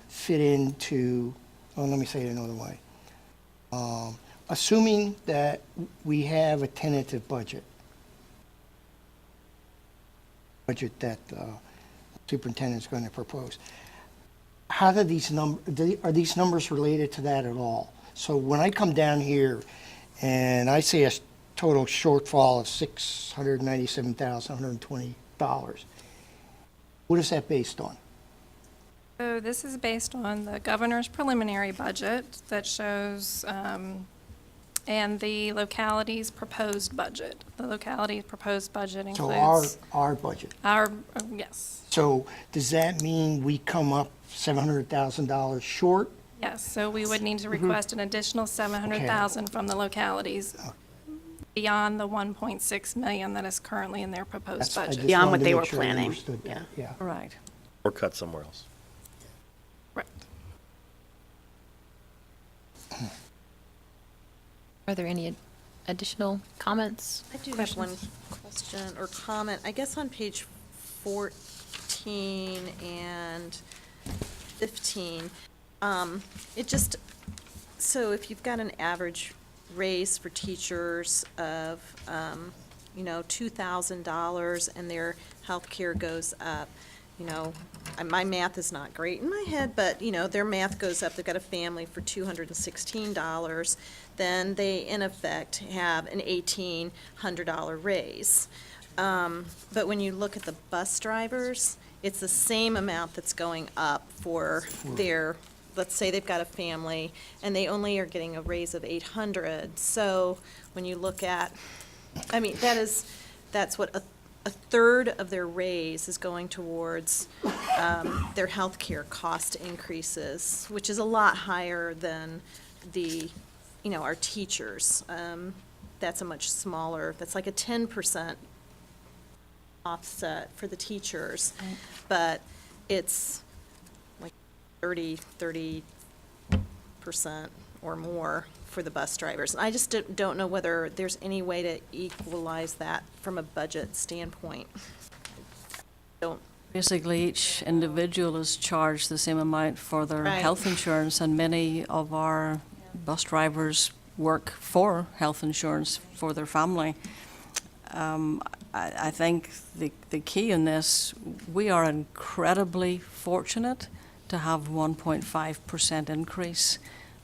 fit into, let me say it another way. Assuming that we have a tentative budget that the superintendent's going to propose, how do are these numbers related to that at all? So when I come down here and I say a total shortfall of $697,120, what is that based on? So this is based on the governor's preliminary budget that shows, and the locality's proposed budget. The locality's proposed budget includes. So our budget. Yes. So does that mean we come up $700,000 short? Yes, so we would need to request an additional 700,000 from the localities beyond the 1.6 million that is currently in their proposed I budget. just Beyond wanted what to they make were sure I planning. understood that. Yeah. Right. Or cut somewhere else. Right. Are there any additional comments? I do have one question or comment. I guess on page 14 and 15, it just, so if you've got an average raise for teachers of, $2,000 and their health care goes up, my math is not great in my head, but, their math goes up, they've got a family for $216, then they, in effect, have an $1,800 raise. But when you look at the bus drivers, it's the same amount that's going up for their, let's say they've got a family, and they only are getting a raise of 800. So when you look at, I mean, that's what a third of their raise is going towards their healthcare cost increases, which is a lot higher than our teachers. That's a much smaller, that's like a 10% offset for the teachers, but it's like 30% or more for the bus drivers. And I just don't know whether there's any way to equalize that from a budget standpoint. Basically, each individual is charged the same amount for their Right. health insurance, and many of our bus drivers work for health insurance for their family. I think the key in this, we are incredibly fortunate to have 1.5% increase.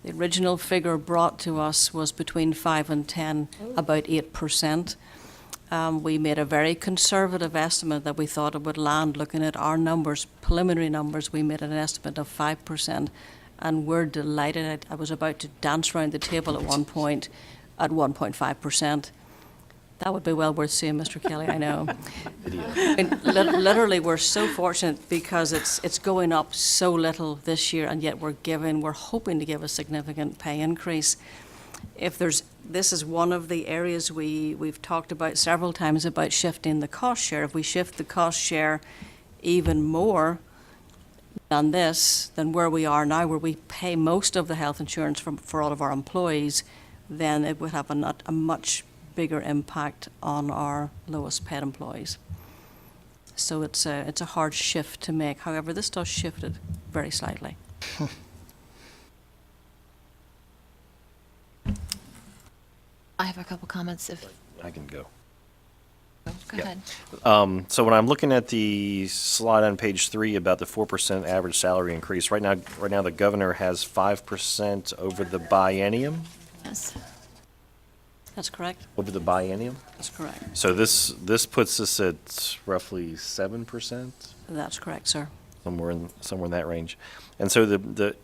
The original figure brought to us was between 5 and 10, about 8%. We made a very conservative estimate that we thought it would land. Looking at our numbers, preliminary numbers, we made an estimate of 5%, and we're delighted. I was about to dance around the table at one point at 1.5%. That would be well worth seeing, Mr. Kelly, I know. I mean, literally, we're so fortunate because it's going up so little this year, and yet we're hoping to give a significant pay increase. This is one of the areas we've talked about several times about shifting the cost share. If we shift the cost share even more than where we are now, where we pay most of the health insurance for all of our employees, then it would have a much bigger impact on our lowest paid employees. So it's a hard shift to make. However, this does shift it very slightly. I have a couple comments if, I can go. go Yeah. ahead. So when I'm looking at the slide on page 3 about the 4% average salary increase, right now the governor has 5% over the biennium, Yes, That's correct? over the biennium. That's correct. So this puts us at roughly 7%, That's correct, sir. somewhere in that range. And so the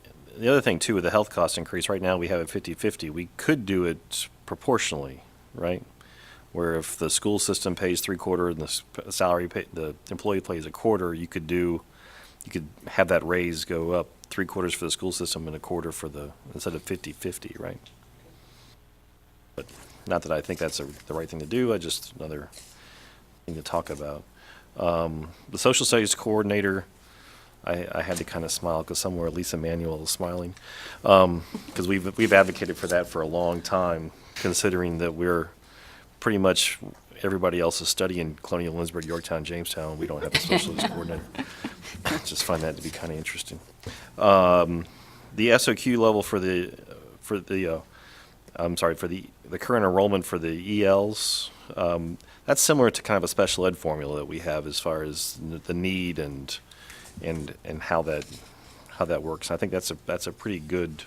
other thing too, with the health cost increase, right now we have it 50-50. We could do it proportionally, right? Where if the school system pays 3/4 and the employee pays 1/4, you could have that raise go up 3/4 for the school system and 1/4 instead of 50-50, right? But not that I think that's the right thing to do, just another thing to talk about. The social studies coordinator, I had to kind of smile because somewhere Lisa Manuel is smiling, because we've advocated for that for a long time, considering that we're pretty much everybody else is studying Colonial Williamsburg, Yorktown, Jamestown. We don't have a social studies coordinator. I just find that to be kind of interesting. The SOQ level for the current enrollment for the ELs, that's similar to kind of a special ed formula that we have as far as the need and how that works. I think that's a pretty good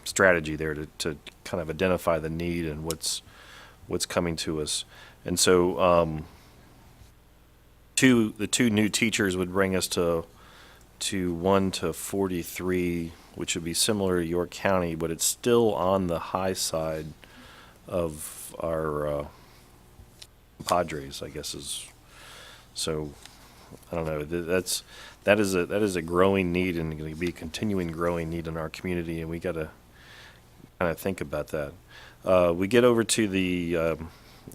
strategy there to kind of identify the need and what's coming to us. And so the two new teachers would bring us to 1 to 43, which would be similar to York County, but it's still on the high side of our Padres, I guess is. So I don't know. That is a growing need, and going to be a continuing growing need in our community, and we got to kind of think about that. We get over to the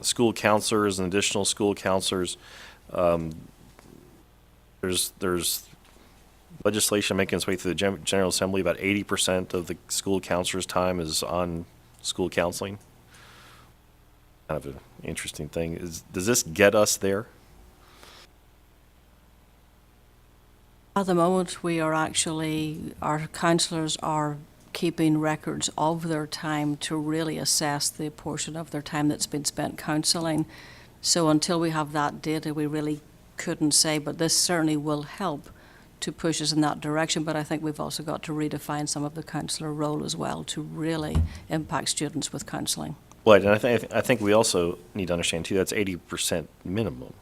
school counselors and additional school counselors. There's legislation making its way through the General Assembly. About 80% of the school counselors' time is on school counseling. Kind of an interesting thing. Does this get us there? At the moment, our counselors are keeping records of their time to really assess the portion of their time that's been spent counseling. So until we have that data, we really couldn't say, but this certainly will help to push us in that direction. But I think we've also got to redefine some of the counselor role as well to really impact students with counseling. But, and I think we also need to understand too, that's 80% minimum.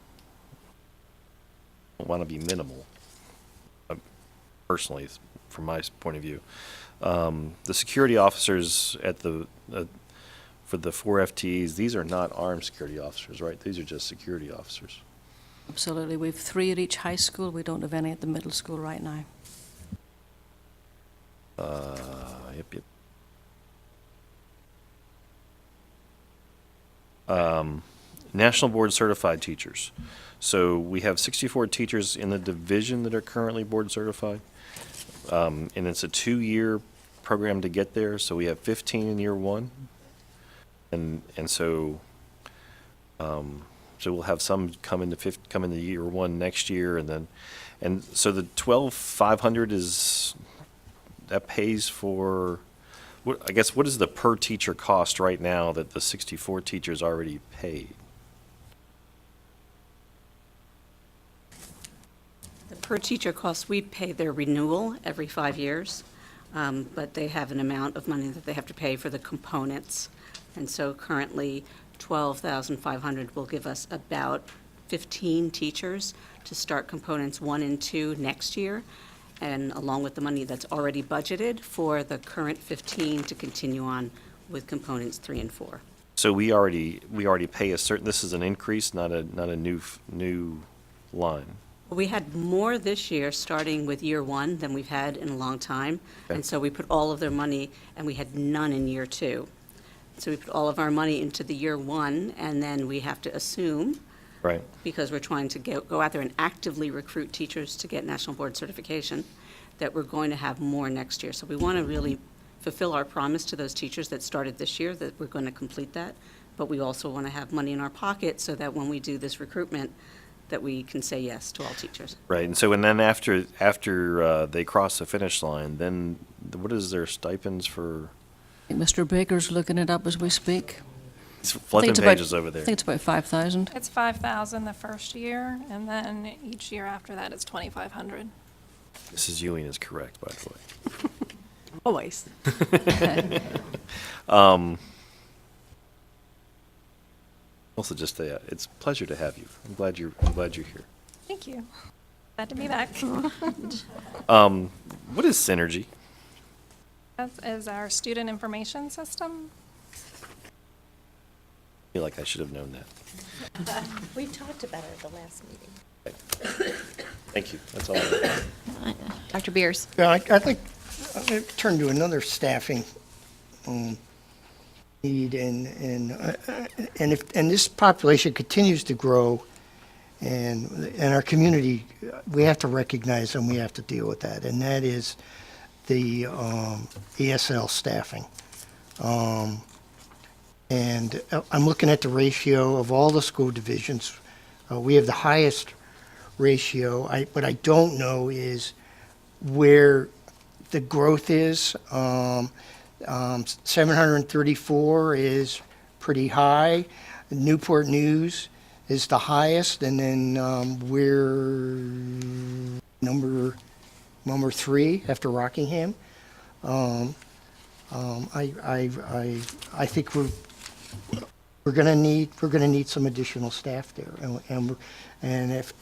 I want to be minimal, personally, from my point of view. The security officers at for the 4 FTEs, these are not armed security officers, right? These are just security officers. Absolutely. We have 3 at each high school. We don't have any at the middle school right now. Yep. National Board Certified teachers. So we have 64 teachers in the division that are currently board certified. And it's a 2-year program to get there, so we have 15 in year 1. And so we'll have some come into year 1 next year, and so the 12,500 that pays for, I guess, what is the per teacher cost right now that the 64 teachers already paid? The per teacher cost, we pay their renewal every 5 years, but they have an amount of money that they have to pay for the components. And so currently, 12,500 will give us about 15 teachers to start components 1 and 2 next year, and along with the money that's already budgeted for the current 15 to continue on with components 3 and 4. So we already pay a certain, this is an increase, not a new line. We had more this year, starting with year 1, than we've had in a long time. Okay. And so we put all of their money, and we had none in year 2. So we put all of our money into the year 1, and then we have to assume, Right. because we're trying to go out there and actively recruit teachers to get national board certification, that we're going to have more next year. So we want to really fulfill our promise to those teachers that started this year, that we're going to complete that. But we also want to have money in our pocket so that when we do this recruitment, that we can say yes to all teachers. Right, and so, and then after they cross the finish line, then what is their stipends for? Mr. Baker's looking it up as we speak. It's flipping pages over there. I think it's about 5,000. It's 5,000 the first year, and then each year after that it's 2,500. Mrs. Ewing is correct, by the way. Always. Also, just it's a pleasure to have you. I'm glad you're here. Thank you. Glad to be back. What is Synergy? That is our student information system. I feel like I should have known that. We talked about it at the last meeting. Thank you. That's all I have. Dr. Beers? Yeah, I'd like to turn to another staffing need, and this population continues to grow, and our community, we have to recognize and we have to deal with that, and that is the ESL staffing. And I'm looking at the ratio of all the school divisions. We have the highest ratio. What I don't know is where the growth is. 734 is pretty high. Newport News is the highest, and then we're number 3 after Rockingham. I think we're going to need some additional staff there, and if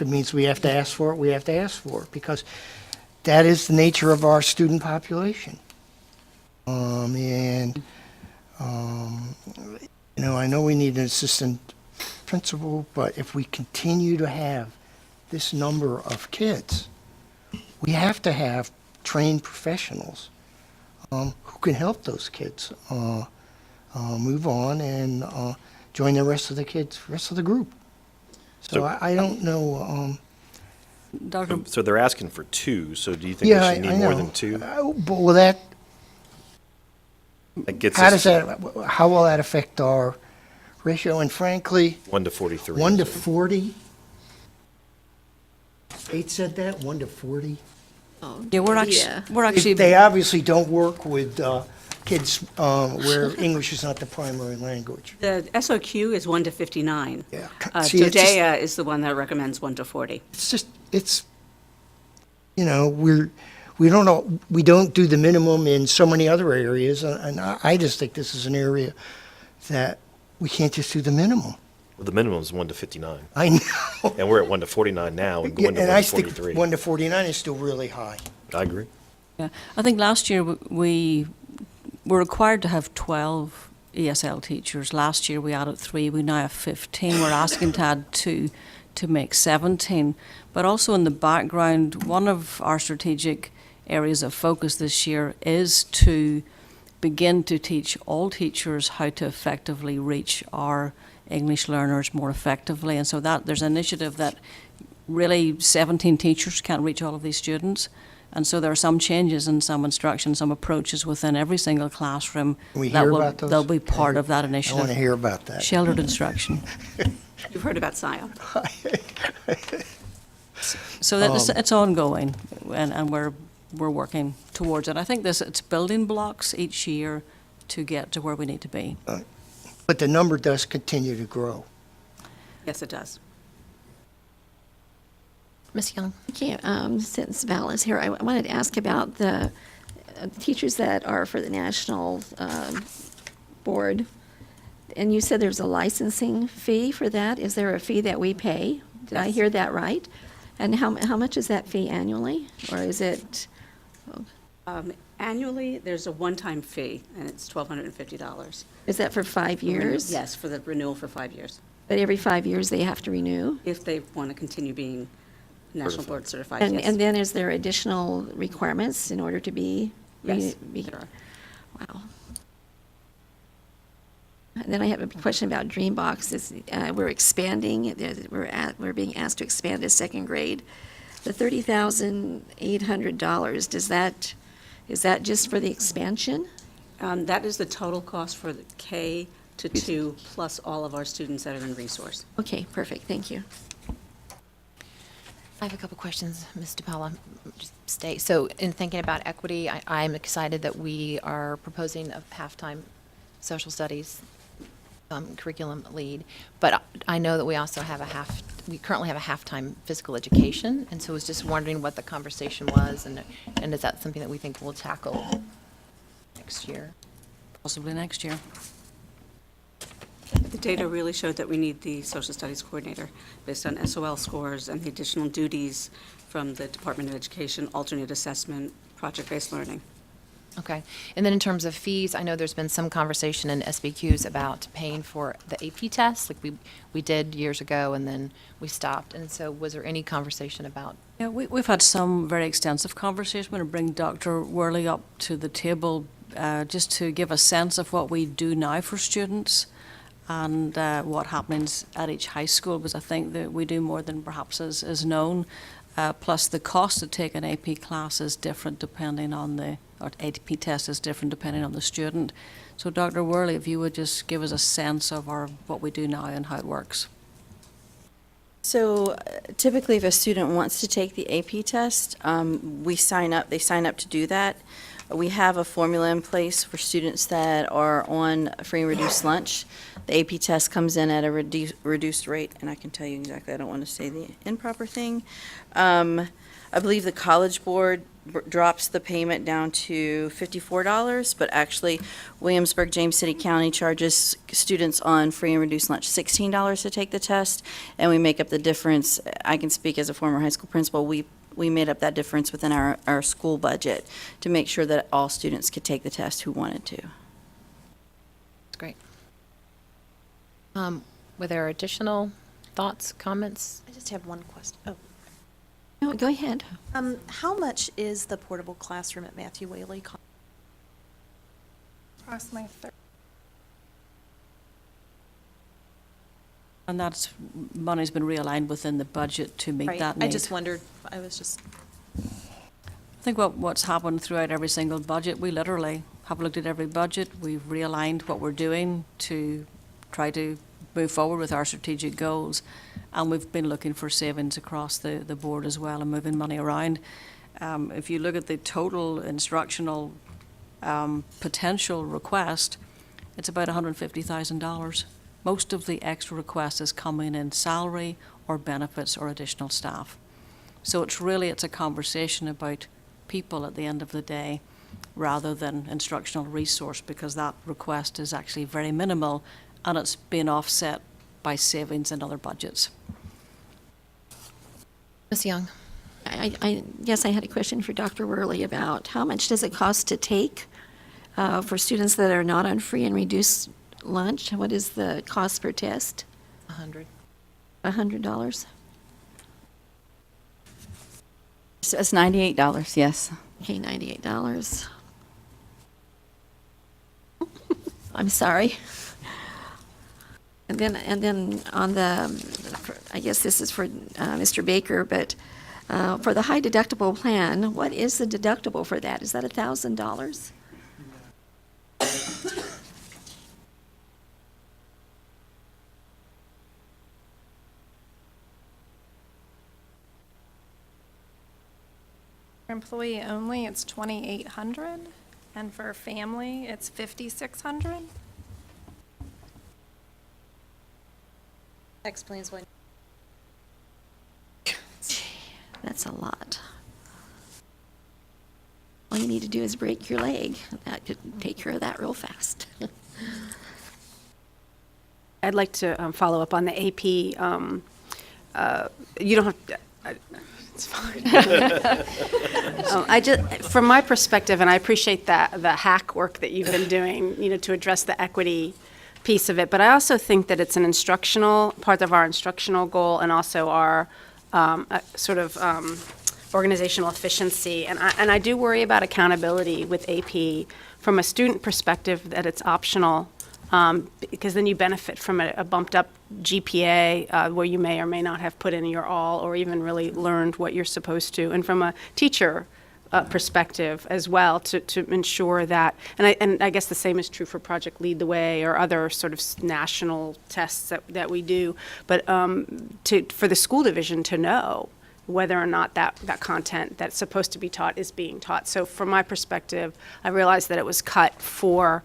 it means we have to ask for it, we have to ask for it, because that is the nature of our student population. I know we need an assistant principal, but if we continue to have this number of kids, we have to have trained professionals who can help those kids move on and join the rest of the group. So I don't know. So they're asking for 2, so do you think they should need more than 2? Well, that gets how us how will that affect our ratio? And frankly, 1 to 43. 1 to 40. 8 said that, 1 to 40. Yeah, we're actually. They obviously don't work with kids where English is not the primary language. The SOQ is 1 to 59. Yeah. See, it's TODEA is the one that recommends 1 to 40. We don't do the minimum in so many other areas, and I just think this is an area that we can't just do the minimum. Well, the minimum is 1 to 59, I know. and we're at 1 to 49 now, and going to And 1 I to think 43. 1 to 49 is still really high. I agree. Yeah, I think last year we were required to have 12 ESL teachers. Last year we added 3, we now have 15. We're asking to add 2 to make 17. But also in the background, one of our strategic areas of focus this year is to begin to teach all teachers how to effectively reach our English learners more effectively. And so that there's an initiative that really 17 teachers can't reach all of these students. And so there are some changes in some instruction, some approaches within every single classroom Can we that hear will about those? they'll be part of that I initiative. want to hear about that. Sheltered instruction. You've heard about SIOP. So that it's ongoing, and we're working towards it. I think it's building blocks each year to get to where we need to be. But the number does continue to grow. Yes, it does. Ms. Young? Okay, since Val is here, I wanted to ask about the teachers that are for the national board. And you said there's a licensing fee for that. Is there a fee that we pay? Did I Yes. hear that right? And how much is that fee annually? Or is it, Annually, there's a one-time fee, and it's $1,250. is that for 5 years? Yes, for the renewal for 5 years, But every 5 years they have to renew? if they want to continue being National Board certified, And, yes. and then is there additional requirements in order to be? Yes, be- there are. Wow. And then I have a question about Dreambox. We're expanding, we're being asked to expand to second grade. The $30,800, is that just for the expansion? That is the total cost for the K to 2, plus all of our students that are in resource. Okay, perfect, thank you. I have a couple questions, Ms. DePaula. Just stay. So in thinking about equity, I'm excited that we are proposing a half-time social studies curriculum lead, but I know that we also have we currently have a half-time physical education, and so I was just wondering what the conversation was, and is that something that we think we'll tackle next year? Possibly next year. The data really showed that we need the social studies coordinator based on SOL scores and the additional duties from the Department of Education, alternate assessment, project-based learning. Okay. And then in terms of fees, I know there's been some conversation in SBQs about paying for the AP test, like we did years ago, and then we stopped. And so was there any conversation about? Yeah, we've had some very extensive conversation. I'm going to bring Dr. Worley up to the table just to give a sense of what we do now for students and what happens at each high school, because I think that we do more than perhaps is known. Plus the cost to take an AP class is different depending on or AP test is different depending on the student. So Dr. Worley, if you would just give us a sense of what we do now and how it works. So typically, if a student wants to take the AP test, they sign up to do that. We have a formula in place for students that are on free and reduced lunch. The AP test comes in at a reduced rate, and I can tell you exactly, I don't want to say the improper thing. I believe the College Board drops the payment down to $54, but actually Williamsburg, James City County charges students on free and reduced lunch $16 to take the test, and we make up the difference. I can speak as a former high school principal. We made up that difference within our school budget to make sure that all students could take the test who wanted to. That's great. Were there additional thoughts, comments? I just have one question. Oh. No, go ahead. How much is the portable classroom at Matthew Whaley? Approximately 30. And that's, money's been realigned within the budget to meet that need. I just wondered, I think what's happened throughout every single budget, we literally have looked at every budget, we've realigned what we're doing to try to move forward with our strategic goals, and we've been looking for savings across the board as well and moving money around. If you look at the total instructional potential request, it's about $150,000. Most of the extra request is coming in salary or benefits or additional staff. So it's a conversation about people at the end of the day. rather than instructional resource, because that request is actually very minimal and it's being offset by savings in other budgets. Ms. Young? Yes, I had a question for Dr. Worley about how much does it cost to take for students that are not on free and reduced lunch? What is the cost per test? 100. $100? So it's $98, yes. Okay, $98. I'm sorry. And then on the, I guess this is for Mr. Baker, but for the high deductible plan, what is the deductible for that? Is that $1,000? For employee only, it's 2,800, and for family, it's 5,600. Explains why. That's a lot. All you need to do is break your leg. That could take care of that real fast. I'd like to follow up on the AP. You don't have to, it's fine. I just, from my perspective, and I appreciate that, the hack work that you've been doing, to address the equity piece of it, but I also think that it's an instructional, part of our instructional goal and also our organizational efficiency. And I do worry about accountability with AP from a student perspective, that it's optional, because then you benefit from a bumped up GPA where you may or may not have put in your all or even really learned what you're supposed to. And from a teacher perspective as well, to ensure that, and I guess the same is true for Project Lead the Way or other sort of national tests that we do, but for the school division to know whether or not that content that's supposed to be taught is being taught. So from my perspective, I realized that it was cut for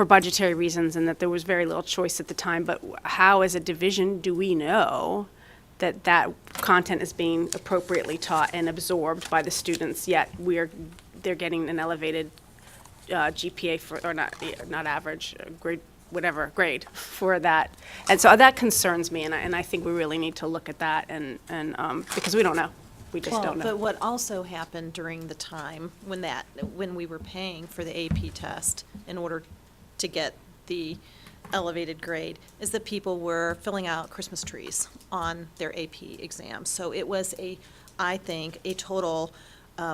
budgetary reasons and that there was very little choice at the time, but how as a division do we know that content is being appropriately taught and absorbed by the students, yet they're getting an elevated GPA or not average, grade, whatever, grade for that. And so that concerns me, and I think we really need to look at that and because we don't know. We just don't know. But what also happened during the time when we were paying for the AP test in order to get the elevated grade is that people were filling out Christmas trees on their AP exams. So it was I think, a total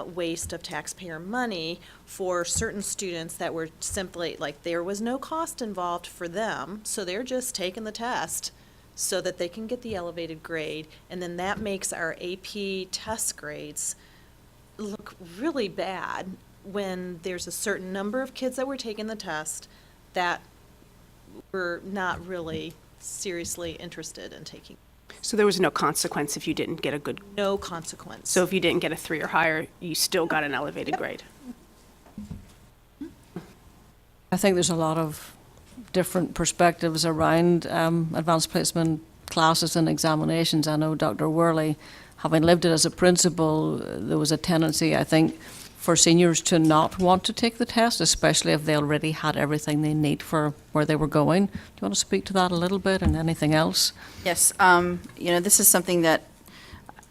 waste of taxpayer money for certain students that were simply, there was no cost involved for them, so they're just taking the test so that they can get the elevated grade, and then that makes our AP test grades look really bad when there's a certain number of kids that were taking the test that were not really seriously interested in taking. So there was no consequence if you didn't get a good. No consequence. So if you didn't get a 3 or higher, you still got an elevated grade. I think there's a lot of different perspectives around advanced placement classes and examinations. I know Dr. Worley, having lived it as a principal, there was a tendency, I think, for seniors to not want to take the test, especially if they already had everything they need for where they were going. Do you want to speak to that a little bit, and anything else? Yes, this is something that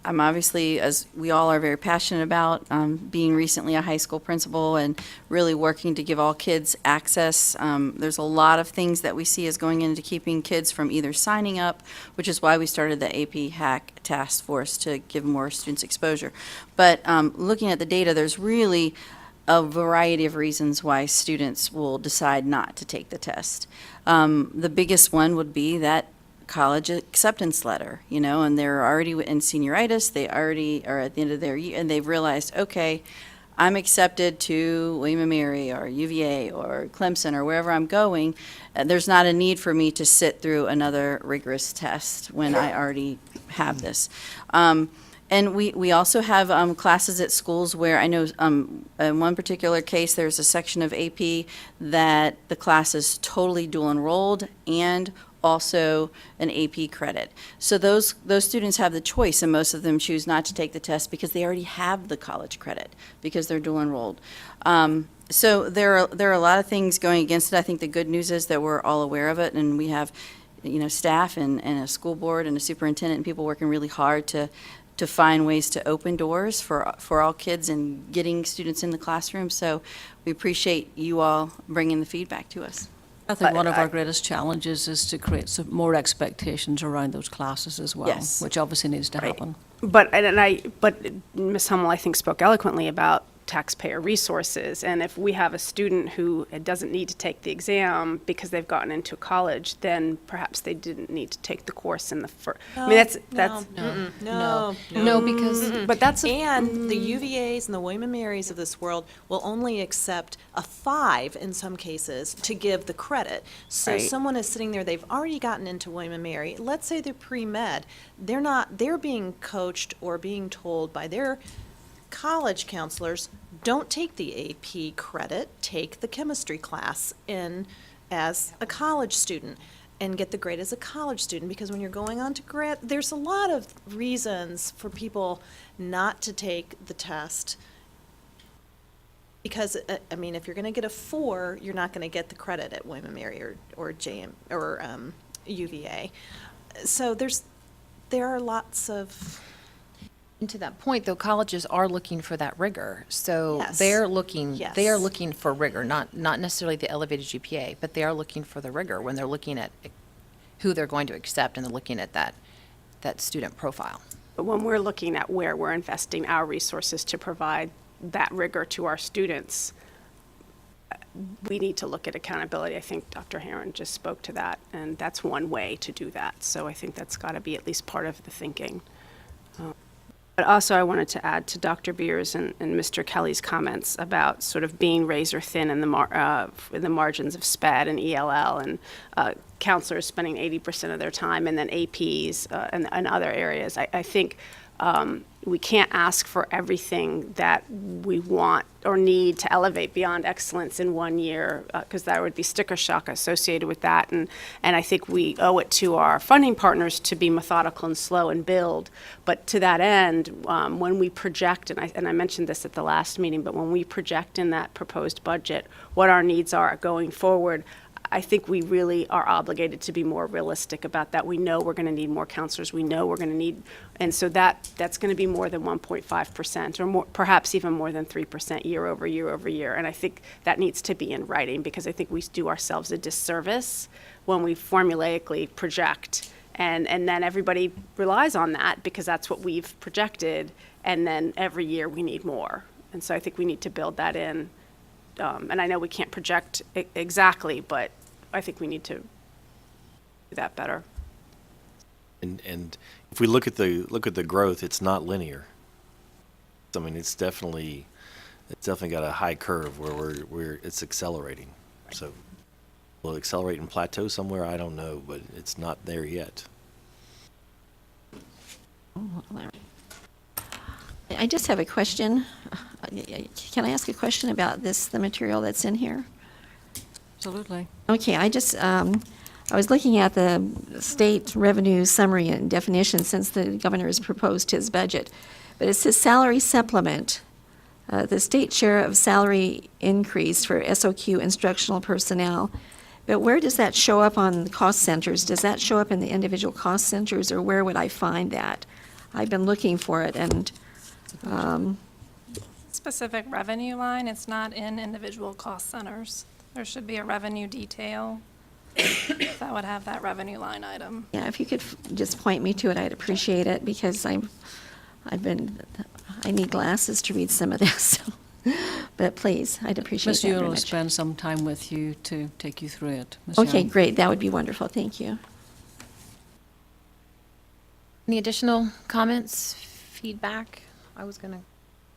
I'm obviously, as we all are, very passionate about, being recently a high school principal and really working to give all kids access. There's a lot of things that we see as going into keeping kids from either signing up, which is why we started the AP Hack Task Force to give more students exposure. But looking at the data, there's really a variety of reasons why students will decide not to take the test. The biggest one would be that college acceptance letter, and they're already in senioritis, they already are at the end of their year, and they've realized, okay, I'm accepted to William & Mary or UVA or Clemson or wherever I'm going. There's not a need for me to sit through another rigorous test when I already have this. And we also have classes at schools where I know in one particular case, there's a section of AP that the class is totally dual enrolled and also an AP credit. So those students have the choice, and most of them choose not to take the test because they already have the college credit because they're dual enrolled. So there are a lot of things going against it. I think the good news is that we're all aware of it, and we have, staff and a school board and a superintendent and people working really hard to find ways to open doors for all kids and getting students in the classroom. So we appreciate you all bringing the feedback to us. I think But one of our greatest challenges is to create some more expectations around those classes as well, Yes. which obviously needs to Right. happen. But Ms. Hummel, I think, spoke eloquently about taxpayer resources. And if we have a student who doesn't need to take the exam because they've gotten into college, then perhaps they didn't need to take the course in the first. I mean, that's No, because, but that's and the UVAs and the William and Marys of this world will only accept a 5 in some cases to give the credit. So Right. someone is sitting there, they've already gotten into William and Mary. Let's say they're pre-med. They're being coached or being told by their college counselors, don't take the AP credit, take the chemistry class as a college student and get the grade as a college student, because when you're going on to grad, there's a lot of reasons for people not to take the test. Because, if you're going to get a 4, you're not going to get the credit at William and Mary or UVA. So there are lots of... And to that point, though, colleges are looking for that rigor. So Yes. they are looking Yes. for rigor, not necessarily the elevated GPA, but they are looking for the rigor when they're looking at who they're going to accept, and they're looking at that student profile. But when we're looking at where we're investing our resources to provide that rigor to our students, we need to look at accountability. I think Dr. Herron just spoke to that, and that's one way to do that. So I think that's got to be at least part of the thinking. But also, I wanted to add to Dr. Beers and Mr. Kelly's comments about sort of being razor thin in the margins of SPED and ELL, and counselors spending 80% of their time, and then APs and other areas. I think we can't ask for everything that we want or need to elevate beyond excellence in 1 year, because that would be sticker shock associated with that. And I think we owe it to our funding partners to be methodical and slow and build. But to that end, when we project, and I mentioned this at the last meeting, but when we project in that proposed budget what our needs are going forward, I think we really are obligated to be more realistic about that. We know we're going to need more counselors. We know we're going to need, and so that's going to be more than 1.5%, or more, perhaps even more than 3% year over year over year. And I think that needs to be in writing, because I think we do ourselves a disservice when we formulaically project, and then everybody relies on that because that's what we've projected, and then every year we need more. And so I think we need to build that in. And I know we can't project exactly, but I think we need to do that better. And if we look at the growth, it's not linear. I mean, it's definitely got a high curve where it's accelerating. So will it accelerate and plateau somewhere? I don't know, but it's not there yet. I just have a question. Can I ask a question about the material that's in here? Absolutely. Okay, I was looking at the state revenue summary and definition since the governor has proposed his budget. But it says salary supplement. The state share of salary increase for SOQ instructional personnel. But where does that show up on the cost centers? Does that show up in the individual cost centers, or where would I find that? I've been looking for it, and Specific revenue line, it's not in individual cost centers. There should be a revenue detail that would have that revenue line item. yeah, if you could just point me to it, I'd appreciate it, because I need glasses to read some of this. But please, I'd appreciate Ms. that very Ewan will much. spend some time with you to take you through it. Ms. Okay, Young. great, that would be wonderful, thank you. Any additional comments, feedback? I was going to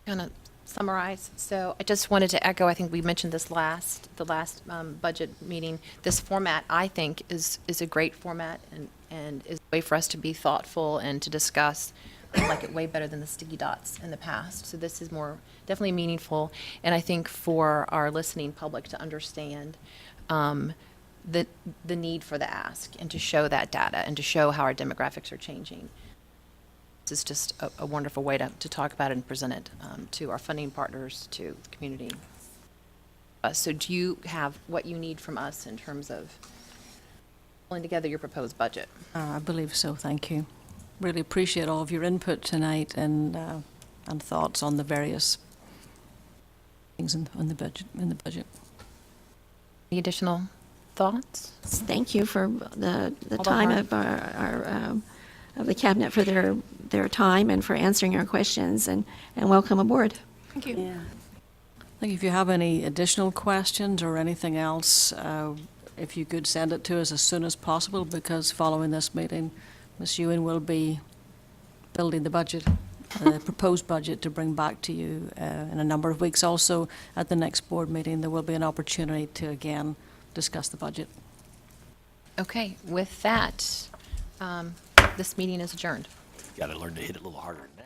kind of summarize. So I just wanted to echo, I think we mentioned this the last budget meeting. This format, I think, is a great format, and is a way for us to be thoughtful and to discuss. I like it way better than the sticky dots in the past. So this is definitely meaningful, and I think for our listening public to understand the need for the ask and to show that data and to show how our demographics are changing. This is just a wonderful way to talk about it and present it to our funding partners, to the community. So do you have what you need from us in terms of pulling together your proposed budget? I believe so, thank you. Really appreciate all of your input tonight and thoughts on the various things in the budget. Any additional thoughts? Thank you for the Hold on, time Harv. of of the cabinet, for their time and for answering our questions, and welcome aboard. Thank you. Yeah. I think if you have any additional questions or anything else, if you could send it to us as soon as possible, because following this meeting, Ms. Ewan will be building the budget, the proposed budget, to bring back to you in a number of weeks. Also, at the next board meeting, there will be an opportunity to again discuss the budget. Okay, with that, this meeting is adjourned. Got to learn to hit it a little harder than that.